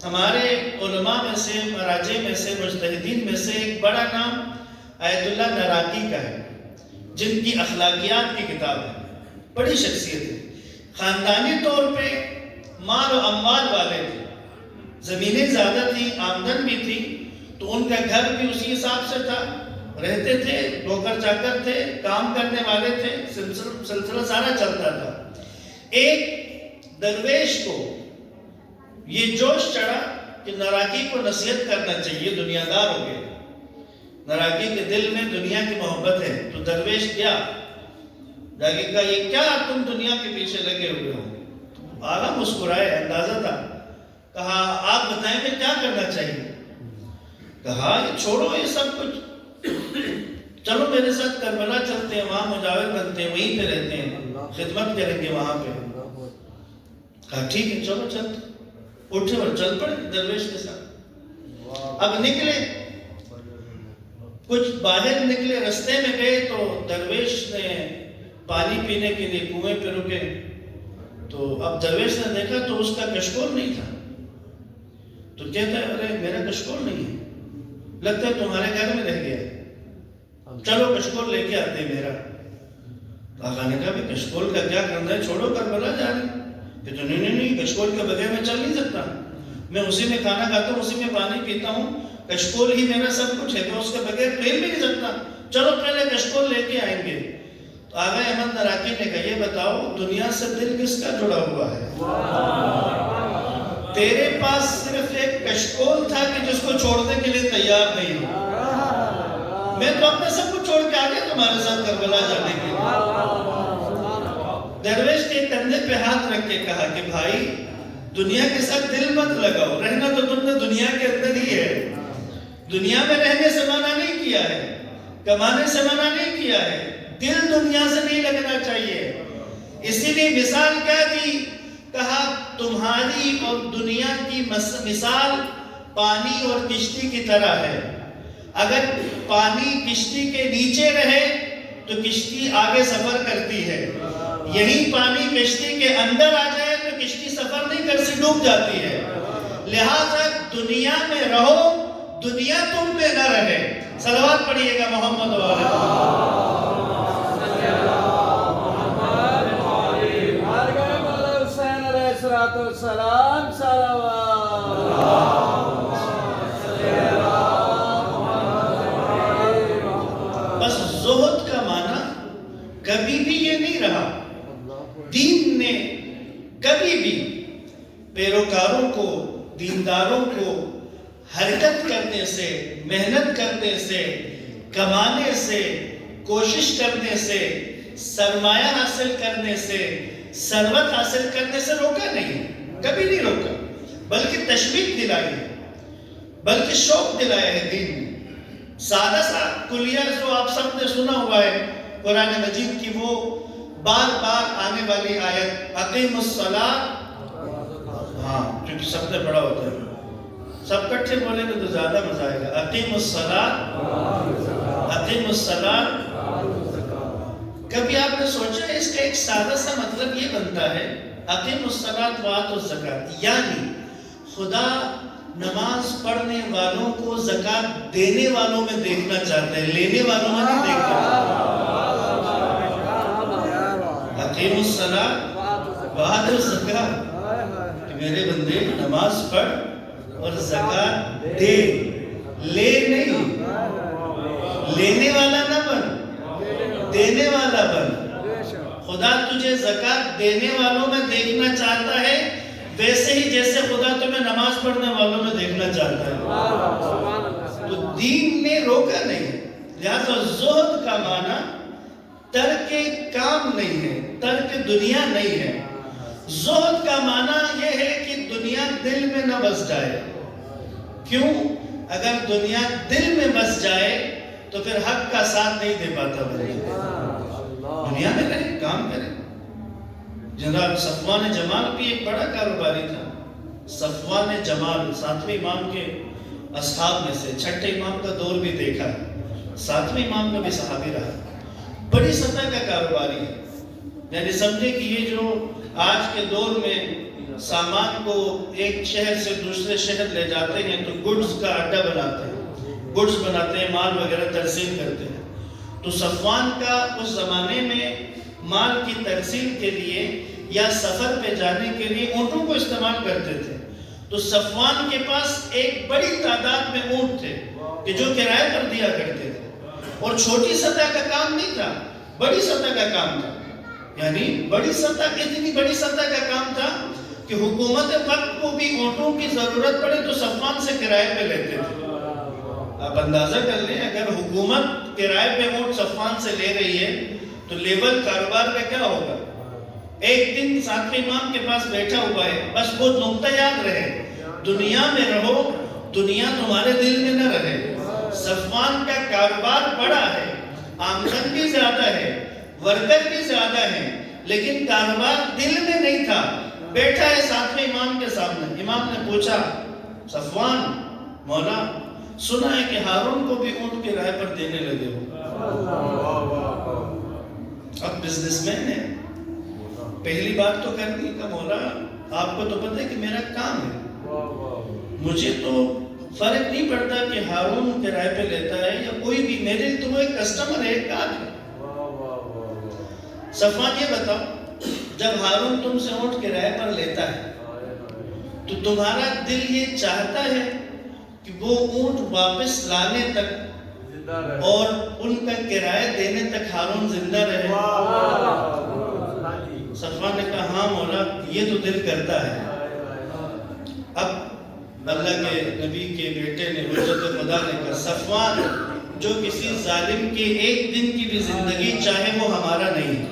ہمارے علماء میں سے, مراجع میں سے, مجتہدین میں سے ایک بڑا نام آیت اللہ نراقی کا ہے, جن کی اخلاقیات کی کتاب ہے. بڑی شخصیت ہے. خاندانی طور پہ مال و اموال والے تھے, زمینیں زیادہ تھیں, آمدن بھی تھی, تو ان کا گھر بھی اسی حساب سے تھا, رہتے تھے, نوکر چاکر تھے, کام کرنے والے تھے, سلسلہ سارا چلتا تھا. ایک درویش کو یہ جوش چڑھا کہ نراقی کو نصیحت کرنا چاہیے, دنیا دار ہو گئے, نراقی کے دل میں دنیا کی محبت ہے. تو درویش کیا جاگے کہا یہ کیا تم دنیا کے پیچھے لگے ہوئے ہو؟ آگا مسکرائے, اندازہ تھا. کہا آپ بتائیں میں کیا کرنا چاہیے؟ کہا یہ چھوڑو یہ سب کچھ, چلو میرے ساتھ کربلا چلتے ہیں, وہاں مجاور بنتے ہیں, وہیں پہ رہتے ہیں, خدمت کریں گے وہاں پہ. کہا ٹھیک ہے چلو چلتے. اٹھے اور چل پڑے درویش کے ساتھ. اب نکلے, کچھ باہر نکلے, رستے میں گئے تو درویش نے پانی پینے کے لیے کنویں پہ رکے. تو اب درویش نے دیکھا تو اس کا کشکول نہیں تھا. تو کہتا ہے ارے میرا کشکول نہیں ہے, لگتا ہے تمہارے گھر میں رہ گیا, چلو کشکول لے کے آتے میرا. آقا نے کہا بھی کشکول کا کیا کرنا ہے, چھوڑو کربلا جا رہے. کہ تو نہیں کشکول کے بغیر میں چل نہیں سکتا, میں اسی میں کھانا کھاتا ہوں, اسی میں پانی پیتا ہوں, کشکول ہی میرا سب کچھ ہے, میں اس کے بغیر پھیل بھی نہیں سکتا, چلو پہلے کشکول لے کے آئیں گے. تو آغا احمد نراقی نے کہا یہ بتاؤ دنیا سے دل کس کا جڑا ہوا ہے؟ تیرے پاس صرف ایک کشکول تھا کہ جس کو چھوڑنے کے لیے تیار نہیں ہو. میں تو اپنے سب کو چھوڑ کے آ گیا تمہارے ساتھ کربلا جانے کے لیے. درویش کے کندھے پہ ہاتھ رکھ کے کہا کہ بھائی دنیا کے ساتھ دل مت لگاؤ, رہنا تو تم نے دنیا کے اندر ہی ہے. دنیا میں رہنے سے منع نہیں کیا ہے, کمانے سے منع نہیں کیا ہے, دل دنیا سے نہیں لگنا چاہیے. اسی لیے مثال کیا دی؟ کہا تمہاری اور دنیا کی مثال پانی اور کشتی کی طرح ہے. اگر پانی کشتی کے نیچے رہے تو کشتی آگے سفر کرتی ہے, یہی پانی کشتی کے اندر آ جائے تو کشتی سفر نہیں کر سکتی, ڈوب جاتی ہے. لہٰذا دنیا میں رہو, دنیا تم پہ نہ رہے. صلوات پڑھیے گا محمد و آلہ سلام بس زہد کا معنی کبھی بھی یہ نہیں رہا. دین نے کبھی بھی پیروکاروں کو, دینداروں کو حرکت کرنے سے, محنت کرنے سے, کمانے سے, کوشش کرنے سے, سرمایہ حاصل کرنے سے, ثروت حاصل کرنے سے روکا نہیں, کبھی نہیں روکا, بلکہ تشویق دلائی ہے, بلکہ شوق دلایا ہے دین نے. سادہ سا کلیہ جو آپ سب نے سنا ہوا ہے قرآن مجید کی, وہ بار بار آنے والی آیت اقیم الصلاۃ. ہاں کیونکہ سب سے بڑا ہوتا ہے, سب کٹھے بولیں گے تو زیادہ مزہ آئے گا. اقیم الصلاۃ, اقیم الصلاۃ. کبھی آپ نے سوچا اس کا ایک سادہ سا مطلب یہ بنتا ہے اقیم الصلاۃ وآتوا الزکاۃ, یعنی خدا نماز پڑھنے والوں کو زکوٰۃ دینے والوں میں دیکھنا چاہتے ہیں, لینے والوں میں نہیں دیکھنا. اقیموا الصلاۃ وآتوا الزکاۃ، کہ میرے بندے نماز پڑھ اور زکات دے، لے نہیں، لینے والا نہ بن، دینے والا بن۔ خدا تجھے زکات دینے والوں میں دیکھنا چاہتا ہے، ویسے ہی جیسے خدا تمہیں نماز پڑھنے والوں میں دیکھنا چاہتا ہے۔ تو دین نے روکا نہیں، لہذا زہد کا معنی ترک کام نہیں ہے، ترک دنیا نہیں ہے۔ زہد کا معنی یہ ہے کہ دنیا دل میں نہ بس جائے۔ کیوں؟ اگر دنیا دل میں بس جائے تو پھر حق کا ساتھ نہیں دے پاتا بندہ۔ دنیا میں رہے، کام کرے۔ جناب صفوان جمال بھی ایک بڑا کاروباری تھا۔ صفوان جمال 7ویں امام کے اصحاب میں سے، 6ٹھے امام کا دور بھی دیکھا ہے، 7ویں امام کا بھی صحابی رہا، بڑی سطح کا کاروباری ہے۔ یعنی سمجھے کہ یہ جو آج کے دور میں سامان کو ایک شہر سے دوسرے شہر لے جاتے ہیں تو گڈز کا اڈا بناتے ہیں، گڈز بناتے ہیں، مال وغیرہ ترسیل کرتے ہیں، تو صفوان کا اس زمانے میں مال کی ترسیل کے لیے یا سفر پہ جانے کے لیے اونٹوں کو استعمال کرتے تھے۔ تو صفوان کے پاس ایک بڑی تعداد میں اونٹ تھے کہ جو کرائے پر دیا کرتے تھے، اور چھوٹی سطح کا کام نہیں تھا، بڑی سطح کا کام تھا۔ یعنی بڑی سطح، اتنی بڑی سطح کا کام تھا کہ حکومت وقت کو بھی اونٹوں کی ضرورت پڑے تو صفوان سے کرائے پہ لیتے تھے۔ آپ اندازہ کر لیں، اگر حکومت کرائے پہ اونٹ صفوان سے لے رہی ہے تو لیول کاروبار کا کیا ہوگا؟ ایک دن 7ویں امام کے پاس بیٹھا ہوا ہے، بس وہ نقطہ یاد رہے، دنیا میں رہو، دنیا تمہارے دل میں نہ رہے۔ صفوان کا کاروبار بڑا ہے، آمدن بھی زیادہ ہے، ورکر بھی زیادہ ہے، لیکن کاروبار دل میں نہیں تھا۔ بیٹھا ہے 7ویں امام کے سامنے، امام نے پوچھا، صفوان مولا سنا ہے کہ ہارون کو بھی اونٹ کے رائے پر دینے لگے ہو۔ اب بزنس مین ہے، پہلی بات تو کرنی کہ مولا آپ کو تو پتہ ہے کہ میرا کام ہے، مجھے تو فرق نہیں پڑتا کہ ہارون کرائے پہ لیتا ہے یا کوئی بھی، میرے لیے تو وہ ایک کسٹمر ہے، ایک گاہک ہے۔ صفوان یہ بتاؤ، جب ہارون تم سے اونٹ کرائے پر لیتا ہے تو تمہارا دل یہ چاہتا ہے کہ وہ اونٹ واپس لانے تک اور ان کا کرایہ دینے تک ہارون زندہ رہے؟ صفوان نے کہا ہاں مولا یہ تو دل کرتا ہے۔ اب اللہ کے نبی کے بیٹے نے، حجت خدا نے کہا صفوان جو کسی ظالم کے ایک دن کی بھی زندگی چاہے وہ ہمارا نہیں،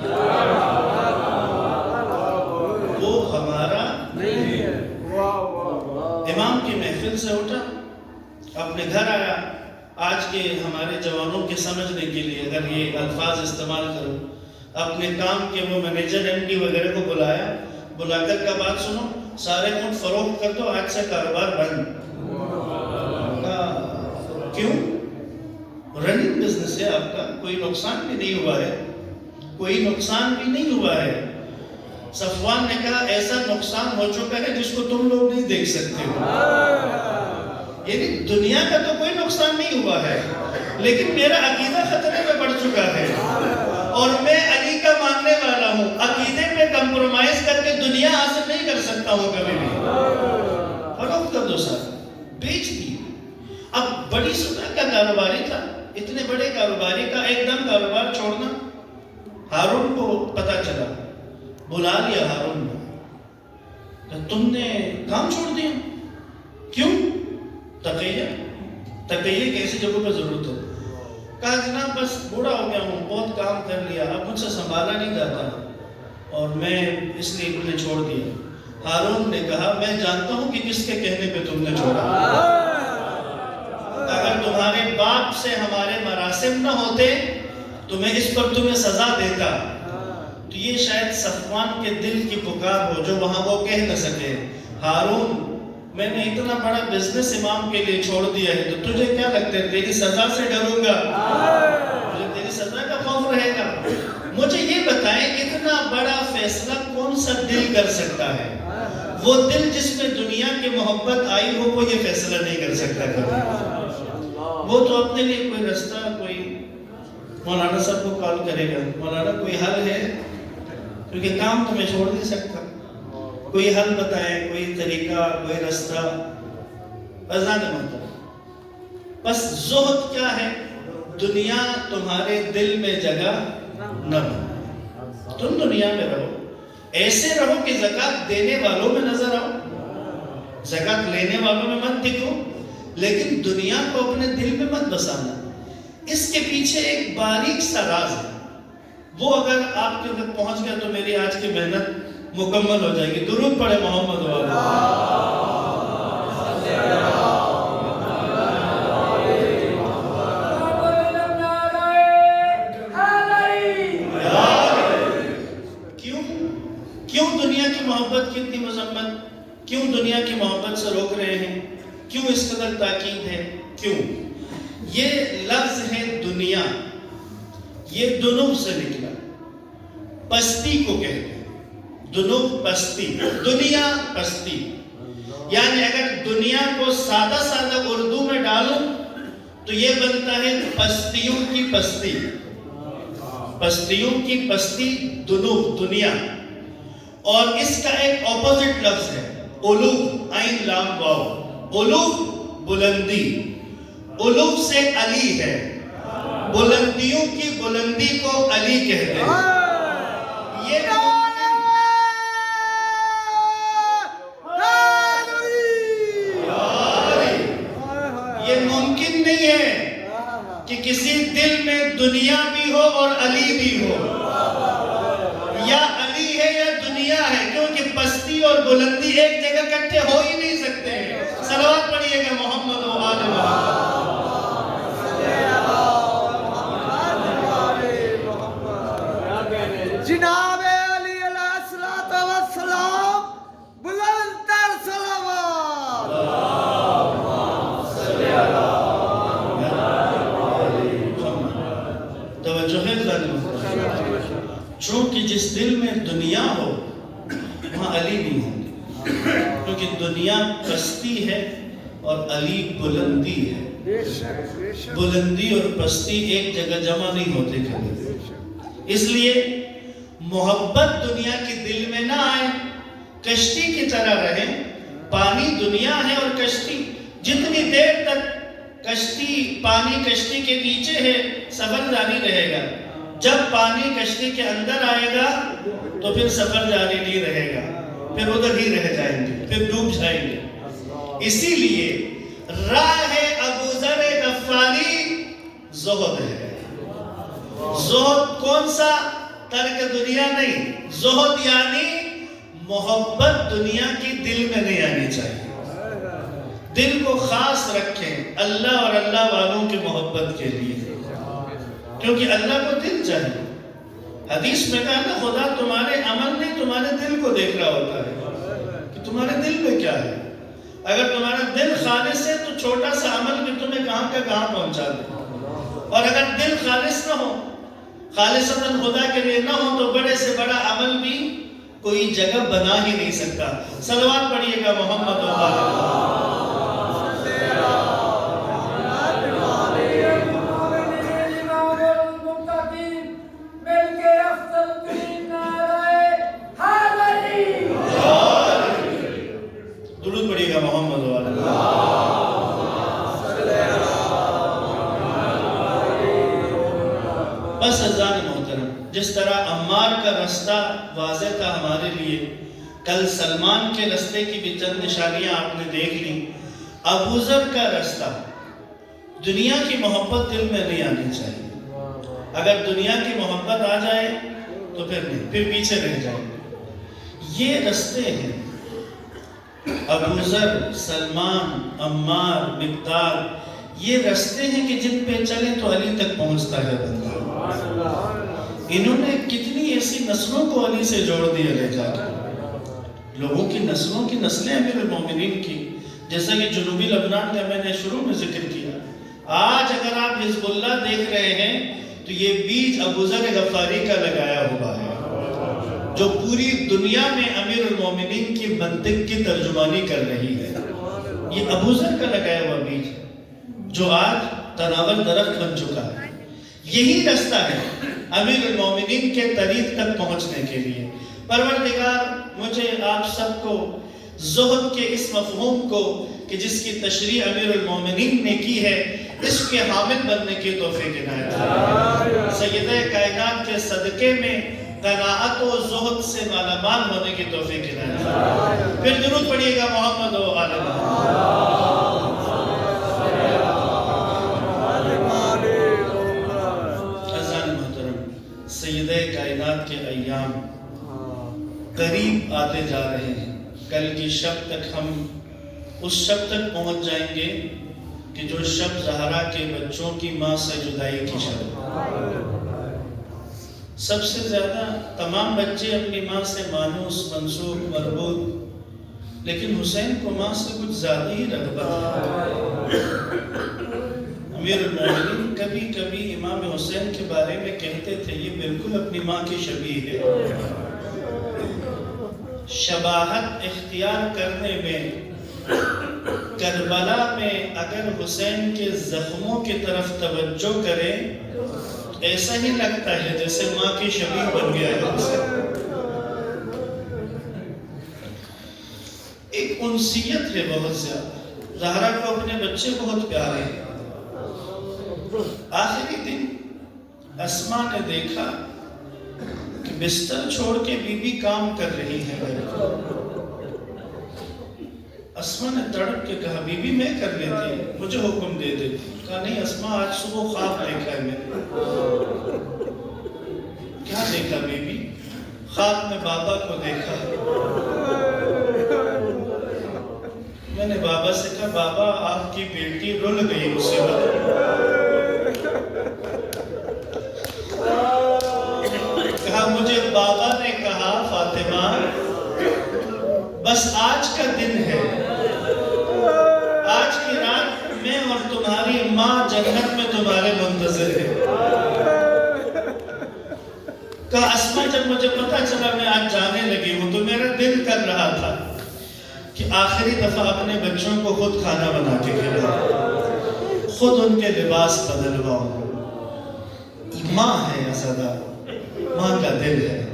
وہ ہمارا نہیں ہے۔ امام کی محفل سے اٹھا، اپنے گھر آیا۔ آج کے ہمارے جوانوں کے سمجھنے کے لیے اگر یہ الفاظ استعمال کرو، اپنے کام کے وہ مینیجر ایم ڈی وغیرہ کو بلایا، بلا کر کا بات سنو، سارے اونٹ فروخت کر دو، آج سے کاروبار بند۔ کیوں؟ رننگ بزنس ہے آپ کا، کوئی نقصان بھی نہیں ہوا ہے، کوئی نقصان بھی نہیں ہوا ہے۔ صفوان نے کہا ایسا نقصان ہو چکا ہے جس کو تم لوگ نہیں دیکھ سکتے ہو۔ یعنی دنیا کا تو کوئی نقصان نہیں ہوا ہے، لیکن میرا عقیدہ خطرے میں پڑ چکا ہے، اور میں علی کا ماننے والا ہوں، عقیدے پہ کمپرومائز کر کے دنیا حاصل نہیں کر سکتا ہوں کبھی بھی۔ فروخت کر دو سر، بیچ دی۔ اب بڑی سطح کا کاروباری تھا، اتنے بڑے کاروباری کا ایک دم کاروبار چھوڑنا۔ ہارون کو پتا چلا، بلا لیا ہارون نے، تم نے کام چھوڑ دیا، کیوں؟ تقیہ کیسی جگہوں پہ ضرورت ہے؟ کہا جناب بس بوڑھا ہو گیا ہوں، بہت کام کر لیا، اب مجھ سے سنبھالا نہیں جاتا اور میں اس لیے تم نے چھوڑ دیا۔ ہارون نے کہا میں جانتا ہوں کہ کس کے کہنے پہ تم نے چھوڑا، اگر تمہارے باپ سے ہمارے مراسم نہ ہوتے تو میں اس پر تمہیں سزا دیتا۔ تو یہ شاید صفوان کے دل کی پکار ہو جو وہاں وہ کہہ نہ سکے، ہارون میں نے اتنا بڑا بزنس امام کے لیے چھوڑ دیا ہے، تو تجھے کیا لگتا ہے تیری سزا سے ڈروں گا؟ مجھے تیری سزا کا خوف رہے گا؟ مجھے یہ بتائیں اتنا بڑا فیصلہ کون سا دل کر سکتا ہے؟ وہ دل جس میں دنیا کی محبت آئی ہو وہ یہ فیصلہ نہیں کر سکتا کبھی۔ وہ تو اپنے لیے کوئی رستہ، کوئی مولانا صاحب کو کال کرے گا، مولانا کوئی حل ہے؟ کیونکہ کام تو میں چھوڑ نہیں سکتا. کوئی حل بتائیں، کوئی طریقہ، کوئی رستہ. اذان محترم، بس زہد کیا ہے؟ دنیا تمہارے دل میں جگہ نہ بنا. تم دنیا میں رہو، ایسے رہو کہ زکوٰۃ دینے والوں میں نظر آؤ، زکوٰۃ لینے والوں میں مت دکھو، لیکن دنیا کو اپنے دل میں مت بسانا. اس کے پیچھے ایک باریک سا راز ہے، وہ اگر آپ کے تک پہنچ گیا تو میری آج کی محنت مکمل ہو جائے گی. درود پڑھے محمد وآلہ. کیوں دنیا کی محبت کی اتنی مذمت؟ کیوں دنیا کی محبت سے روک رہے ہیں؟ کیوں اس قدر تاکید ہے؟ کیوں؟ یہ لفظ ہے دنیا، یہ دنو سے نکلا، پستی کو کہتے ہیں. دنو پستی، دنیا پستی. یعنی اگر دنیا کو سادہ سادہ اردو میں ڈالوں تو یہ بنتا ہے پستیوں کی پستی. پستیوں کی پستی، دنو، دنیا. اور اس کا ایک اپوزٹ لفظ ہے علو، عین لام واو. علو بلندی، علو سے علی ہے، بلندیوں کی بلندی کو علی کہتے ہیں. یہ ممکن نہیں ہے کہ کسی دل میں دنیا بھی ہو اور علی بھی ہو. یا علی ہے یا دنیا ہے، کیونکہ پستی اور بلندی ایک جگہ اکٹھے ہو ہی نہیں سکتے. صلوات پڑھیے گا محمد و آل محمد. جناب علی علیہ الصلوۃ والسلام، بلند تر صلوات. توجہ ہے ظالم. چونکہ جس دل میں دنیا ہو وہاں علی نہیں ہوگی، کیونکہ دنیا پستی ہے اور علی بلندی ہے. بلندی اور پستی ایک جگہ جمع نہیں ہوتے کبھی. اس لیے محبت دنیا کی دل میں نہ آئے، کشتی کی طرح رہے. پانی دنیا ہے اور کشتی، جتنی دیر تک کشتی، پانی کشتی کے نیچے ہے سفر جاری رہے گا. جب پانی کشتی کے اندر آئے گا تو پھر سفر جاری نہیں رہے گا، پھر ادھر ہی رہ جائیں گے، پھر ڈوب جائیں گے. اسی لیے راہ ابوذر غفاری زہد ہے. زہد کون سا؟ ترک دنیا نہیں. زہد یعنی محبت دنیا کی دل میں نہیں آنی چاہیے. دل کو خاص رکھیں اللہ اور اللہ والوں کی محبت کے لیے، کیونکہ اللہ کو دل چاہیے. حدیث میں کہا نا خدا تمہارے عمل نہیں تمہارے دل کو دیکھ رہا ہوتا ہے کہ تمہارے دل میں کیا ہے. اگر تمہارا دل خالص ہے تو چھوٹا سا عمل بھی تمہیں کہاں کا کہاں پہنچا دے. اور اگر دل خالص نہ ہو، خالصتاً خدا کے لیے نہ ہو، تو بڑے سے بڑا عمل بھی کوئی جگہ بنا ہی نہیں سکتا. صلوات پڑھیے گا محمد و آل محمد. درود پڑھیے گا محمد و آل محمد. بس عزیزان محترم، جس طرح عمار کا رستہ واضح تھا ہمارے لیے، کل سلمان کے رستے کی بھی چند نشانیاں آپ نے دیکھ لی. ابوذر کا رستہ، دنیا کی محبت دل میں نہیں آنی چاہیے. اگر دنیا کی محبت آ جائے تو پھر نہیں، پھر پیچھے رہ جائیں گے. یہ رستے ہیں ابوذر، سلمان، عمار، مقداد، یہ رستے ہیں کہ جن پہ چلیں تو علی تک پہنچتا ہے بندہ. انہوں نے کتنی ایسی نسلوں کو علی سے جوڑ دیا لے جا کے. لوگوں کی نسلوں کی نسلیں امیر المومنین کی، جیسا کہ جنوبی لبنان کا میں نے شروع میں ذکر کیا. آج اگر آپ حزب اللہ دیکھ رہے ہیں تو یہ بیج ابوذر غفاری کا لگایا ہوا ہے، جو پوری دنیا میں امیر المومنین کی منطق کی ترجمانی کر رہی ہے. یہ ابوذر کا لگایا ہوا بیج جو آج تناول درخت بن چکا ہے. یہی رستہ ہے امیر المومنین کے طریق تک پہنچنے کے لیے۔ پروردگار مجھے آپ سب کو زہد کے اس مفہوم کو کہ جس کی تشریح امیر المومنین نے کی ہے، اس کے حامل بننے کی توفیق عنایت فرمائے۔ سیدہ کائنات کے صدقے میں قناعت و زہد سے مالا مال ہونے کی توفیق عنایت فرمائے۔ پھر درود پڑھیے گا محمد و آل محمد۔ سیدہ کائنات کے ایام قریب آتے جا رہے ہیں۔ کل کی شب تک ہم اس شب تک پہنچ جائیں گے کہ جو شب زہرا کے بچوں کی ماں سے جدائی کی شب۔ سب سے زیادہ تمام بچے اپنی ماں سے مانوس، منسوب، مربوط، لیکن حسین کو ماں سے کچھ زیادہ ہی رغبت ہے۔ امیر المومنین کبھی کبھی امام حسین کے بارے میں کہتے تھے یہ بالکل اپنی ماں کی شبیہ ہے۔ شباہت اختیار کرنے میں کربلا میں اگر حسین کے زخموں کی طرف توجہ کریں ایسا ہی لگتا ہے جیسے ماں کی شبیہ بن گیا ہے حسین۔ ایک انسیت ہے بہت زیادہ۔ زہرا کو اپنے بچے بہت پیارے ہیں۔ آخری دن اسماء نے دیکھا کہ بستر چھوڑ کے بی بی کام کر رہی ہے گھر کو۔ اسماء نے تڑپ کے کہا بی بی میں کر لیتی، مجھے حکم دے دیتی۔ کہا نہیں اسماء آج صبح خواب دیکھا ہے میں نے۔ کیا دیکھا بی بی؟ خواب میں بابا کو دیکھا۔ میں نے بابا سے کہا بابا آپ کی بیٹی رل گئی مصیبت۔ کہا مجھے بابا نے کہا فاطمہ بس آج کا دن ہے، آج کی رات میں اور تمہاری ماں جنت میں تمہارے منتظر ہے۔ کہا اسماء جب مجھے پتا چلا میں آج جانے لگی ہوں تو میرا دل کر رہا تھا کہ آخری دفعہ اپنے بچوں کو خود کھانا بنا کے کھلاؤں، خود ان کے لباس بدلواؤں۔ ماں ہے اسدا، ماں کا دل ہے۔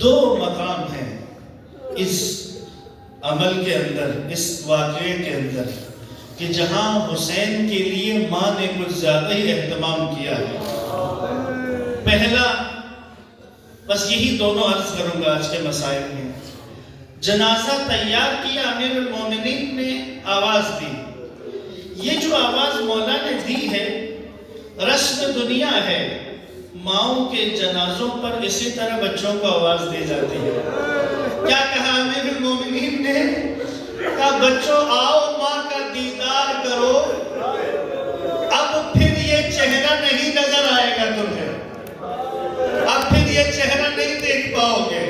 دو مقام ہیں اس عمل کے اندر، اس واقعے کے اندر کہ جہاں حسین کے لیے ماں نے کچھ زیادہ ہی اہتمام کیا ہے۔ پہلا بس یہی دونوں عرض کروں گا آج کے مسائل میں۔ جنازہ تیار کیا، امیر المومنین نے آواز دی۔ یہ جو آواز مولا نے دی ہے رسم دنیا ہے، ماؤں کے جنازوں پر اسی طرح بچوں کو آواز دی جاتی ہے۔ کیا کہا امیر المومنین نے؟ کہا بچوں آؤ ماں کا دیدار کرو، اب پھر یہ چہرہ نہیں نظر آئے گا تمہیں، اب پھر یہ چہرہ نہیں دیکھ پاؤ گے،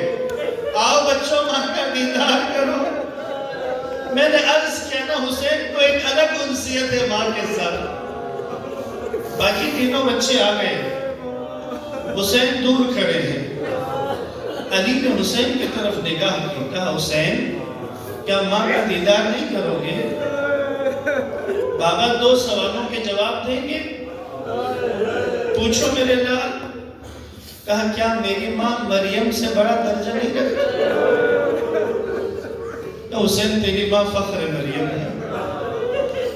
آؤ بچوں ماں کا دیدار کرو۔ میں نے عرض کیا نا حسین کو ایک الگ انسیت ہے ماں کے ساتھ۔ باقی تینوں بچے آ گئے، حسین دور کھڑے ہیں۔ علی نے حسین کی طرف نگاہ کی، کہا حسین کیا ماں کا دیدار نہیں کرو گے؟ بابا دو سوالوں کے جواب دیں گے؟ پوچھو میرے لال۔ کہا کیا میری ماں مریم سے بڑا درجہ نہیں رکھتی؟ تو حسین تیری ماں فخر مریم ہے۔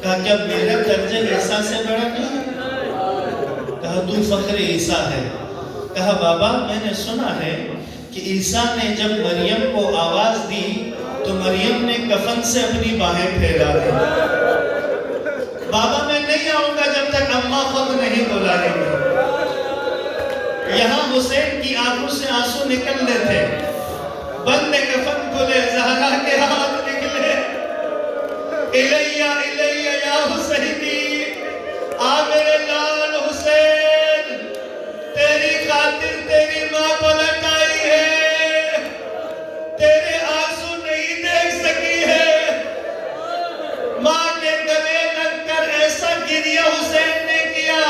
کہا کیا میرا درجہ عیسیٰ سے بڑا نہیں؟ کہا تو فخر عیسیٰ ہے۔ کہا بابا میں نے سنا ہے کہ عیسیٰ نے جب مریم کو آواز دی تو مریم نے کفن سے اپنی باہیں پھیلا دی۔ بابا میں نہیں آؤں گا جب تک اماں خود نہیں بلائیں گے۔ یہاں حسین کی آنکھوں سے آنسو نکلنے تھے، بند کفن کھلے، زہرا کے ہاتھ نکلے، الیہ الیہ یا حسینی، آ میرے لال حسین، تیری خاطر تیری ماں پلٹ آئی ہے، تیرے آنسو نہیں دیکھ سکی ہے۔ ماں کے گلے لگ کر ایسا گریہ حسین نے کیا،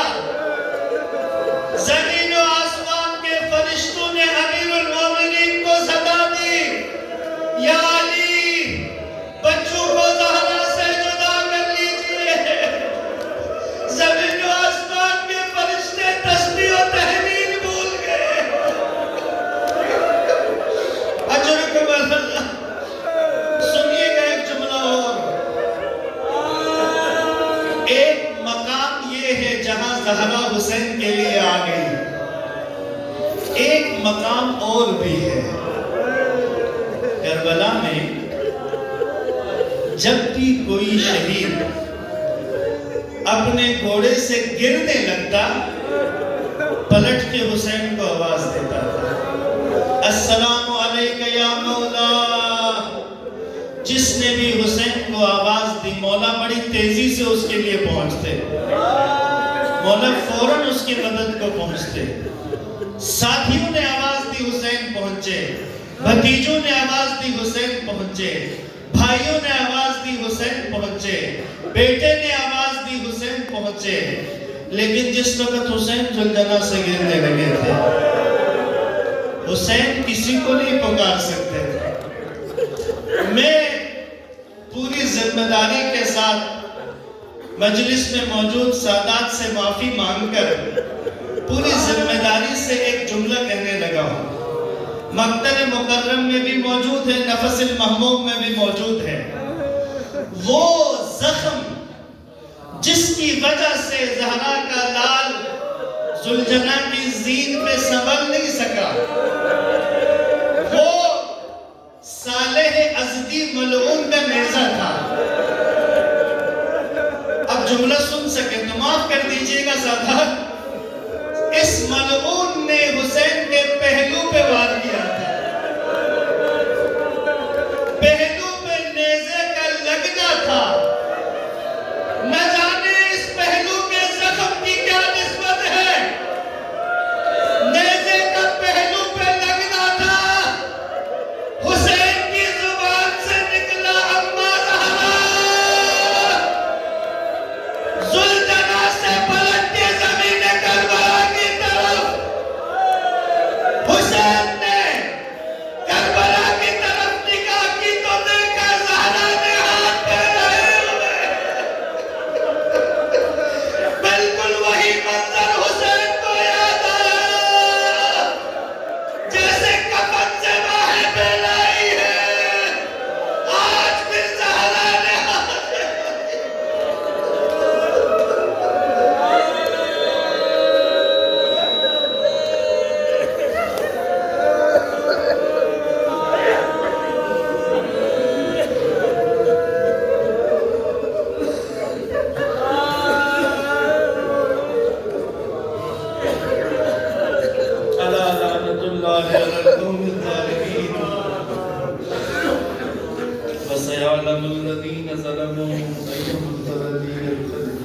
زمین و آسمان کے فرشتوں نے امیر المومنین کو صدا دی، یا علی بچوں کو زہرا سے جدا کر لیجئے۔ زمین و آسمان کے فرشتے زہرا حسین کے لیے آ گئی۔ ایک مقام اور بھی ہے کربلا میں، جب بھی کوئی شہید اپنے گھوڑے سے گرنے لگتا، پلٹ کے حسین کو آواز دیتا تھا، السلام علیکہ یا مولا۔ جس نے بھی حسین کو آواز دی، مولا بڑی تیزی سے اس کے لیے پہنچتے، مولا فوراً اس کی مدد کو پہنچتے۔ ساتھیوں نے آواز دی، حسین پہنچے، بھتیجوں نے آواز دی، حسین پہنچے، بھائیوں نے آواز دی، حسین پہنچے، بیٹے نے آواز دی، حسین پہنچے۔ لیکن جس وقت حسین زلجنہ سے گرنے لگے تھے، حسین کسی کو نہیں پکار سکتے تھے۔ میں پوری ذمہ داری کے ساتھ مجلس میں موجود سادات سے معافی مانگ کر پوری ذمہ داری سے ایک جملہ کہنے لگا ہوں۔ مقتل مکرم میں بھی موجود ہے، نفس المحموم میں بھی موجود ہے۔ وہ زخم جس کی وجہ سے زہرا کا لال زلجنہ کی زین پہ سنبھل نہیں سکا، وہ صالح ازدی ملعون کا نیزہ تھا۔ اب جملہ سن سکے تو معاف کر دیجئے گا سادات، اس ملعون نے حسین کے پہلو پہ وار کیا تھا۔ پہلو پہ نیزے کا لگنا تھا، نہ جانے اس پہلو کے زخم کی کیا نسبت ہے۔ نیزے کا پہلو پہ لگنا تھا، حسین کی زبان سے نکلا اما زہرا، زلجنہ سے پلٹ کے زمین کربلا کی طرف۔ حسین نے کربلا کی طرف نگاہ کی تو دیکھا زہرا نے ہاتھ پھیلائے ہوئے۔ بالکل وہی منظر حسین کو یاد آیا، جیسے کفن سے باہر پھیلائی ہے، آج پھر زہرا نے ہاتھ الا لعنت اللہ علی القوم الظالمین وسيعلم الذين ظلموا أي منقلب ينقلب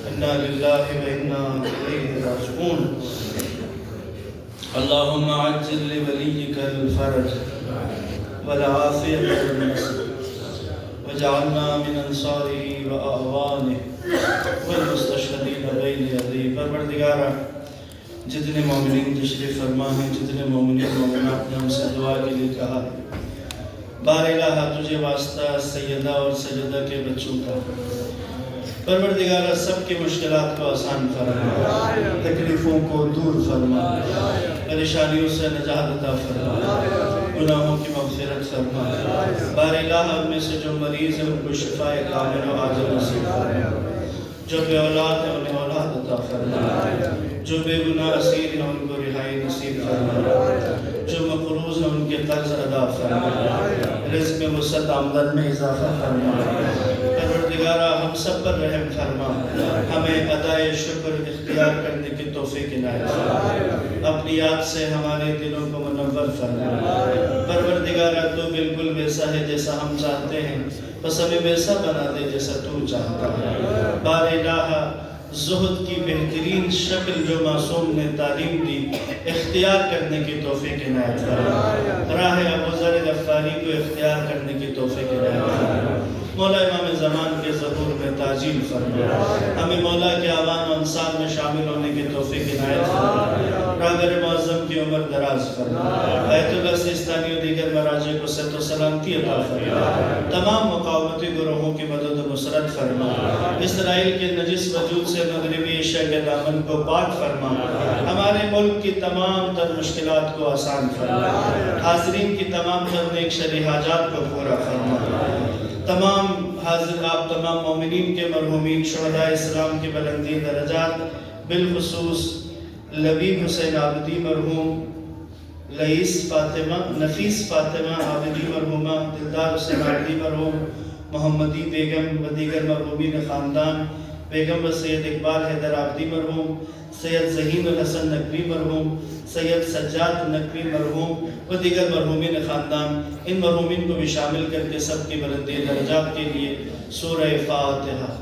انا لله وانا الیہ راجعون اللهم عجل لوليك الفرج والعافية والنصر واجعلنا من انصاره واعوانه والمستشهدين بين يديه۔ پروردگارا، جتنے مومنین تشریف فرما ہیں، جتنے مومنین مومنات نے ہم سے دعا کے لیے کہا، بار الہ تجھے واسطہ سیدہ اور سجدہ کے بچوں کا، پروردگارہ سب کی مشکلات کو آسان فرما، تکلیفوں کو دور فرما، پریشانیوں سے نجات عطا فرما، گناہوں کی مغفرت فرما۔ بار الہ ہم میں سے جو مریض ہیں ان کو شفاء کامل و عاجل نصیب فرما، جو بے اولاد ہیں انہیں اولاد عطا فرما، جو بے گناہ اسیر ہیں ان کو رہائی نصیب فرما، جو مقروض ہیں ان کے قرض ادا فرما، رزق میں وسعت، آمدن میں اضافہ فرما۔ پروردگارہ ہم سب پر رحم فرما، ہمیں ادائے شکر اختیار کرنے کی توفیق عنایت فرما، اپنی یاد سے ہمارے دلوں کو منور فرما۔ پروردگارہ تو بالکل ویسا ہے جیسا ہم چاہتے ہیں، بس ہمیں ویسا بنا دے جیسا تو چاہتا ہے۔ بار الہ زہد کی بہترین شکل جو معصوم نے تعلیم دی، اختیار کرنے کی توفیق عنایت فرما، راہ ابو ذر غفاری کو اختیار کرنے کی توفیق عنایت فرما۔ مولا امام زمان کے ظہور میں تعجیل فرما، ہمیں مولا کے اعوان و انصار میں شامل ہونے کی توفیق عنایت فرما، راگر معظم کی عمر دراز فرما، بیت اللہ سیستانی و دیگر مراجع کو صحت و سلامتی عطا فرما، تمام مقاومتی گروہوں کی مدد و نصرت فرما، اسرائیل کے نجس وجود سے مغربی ایشیا کے دامن کو پاک فرما، ہمارے ملک کی تمام تر مشکلات کو آسان فرما، حاضرین کی تمام تر نیک شرعی حاجات کو پورا فرما، تمام حاضر آپ تمام مومنین کے مرحومین شہداء اسلام کے بلندی درجات، بالخصوص لبیب حسین عابدی مرحوم، نفیس فاطمہ عابدی مرحومہ، دلدار حسین عابدی مرحوم، محمدی بیگم و دیگر مرحومین خاندان، بیگم و سید اقبال حیدر عابدی مرحوم، سید ذہین الحسن نقوی مرحوم، سید سجاد نقوی مرحوم و دیگر مرحومین خاندان، ان مرحومین کو بھی شامل کر کے سب کی بلندی درجات کے لیے سورہ فاتحہ۔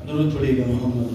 درود پڑھیے گا محمد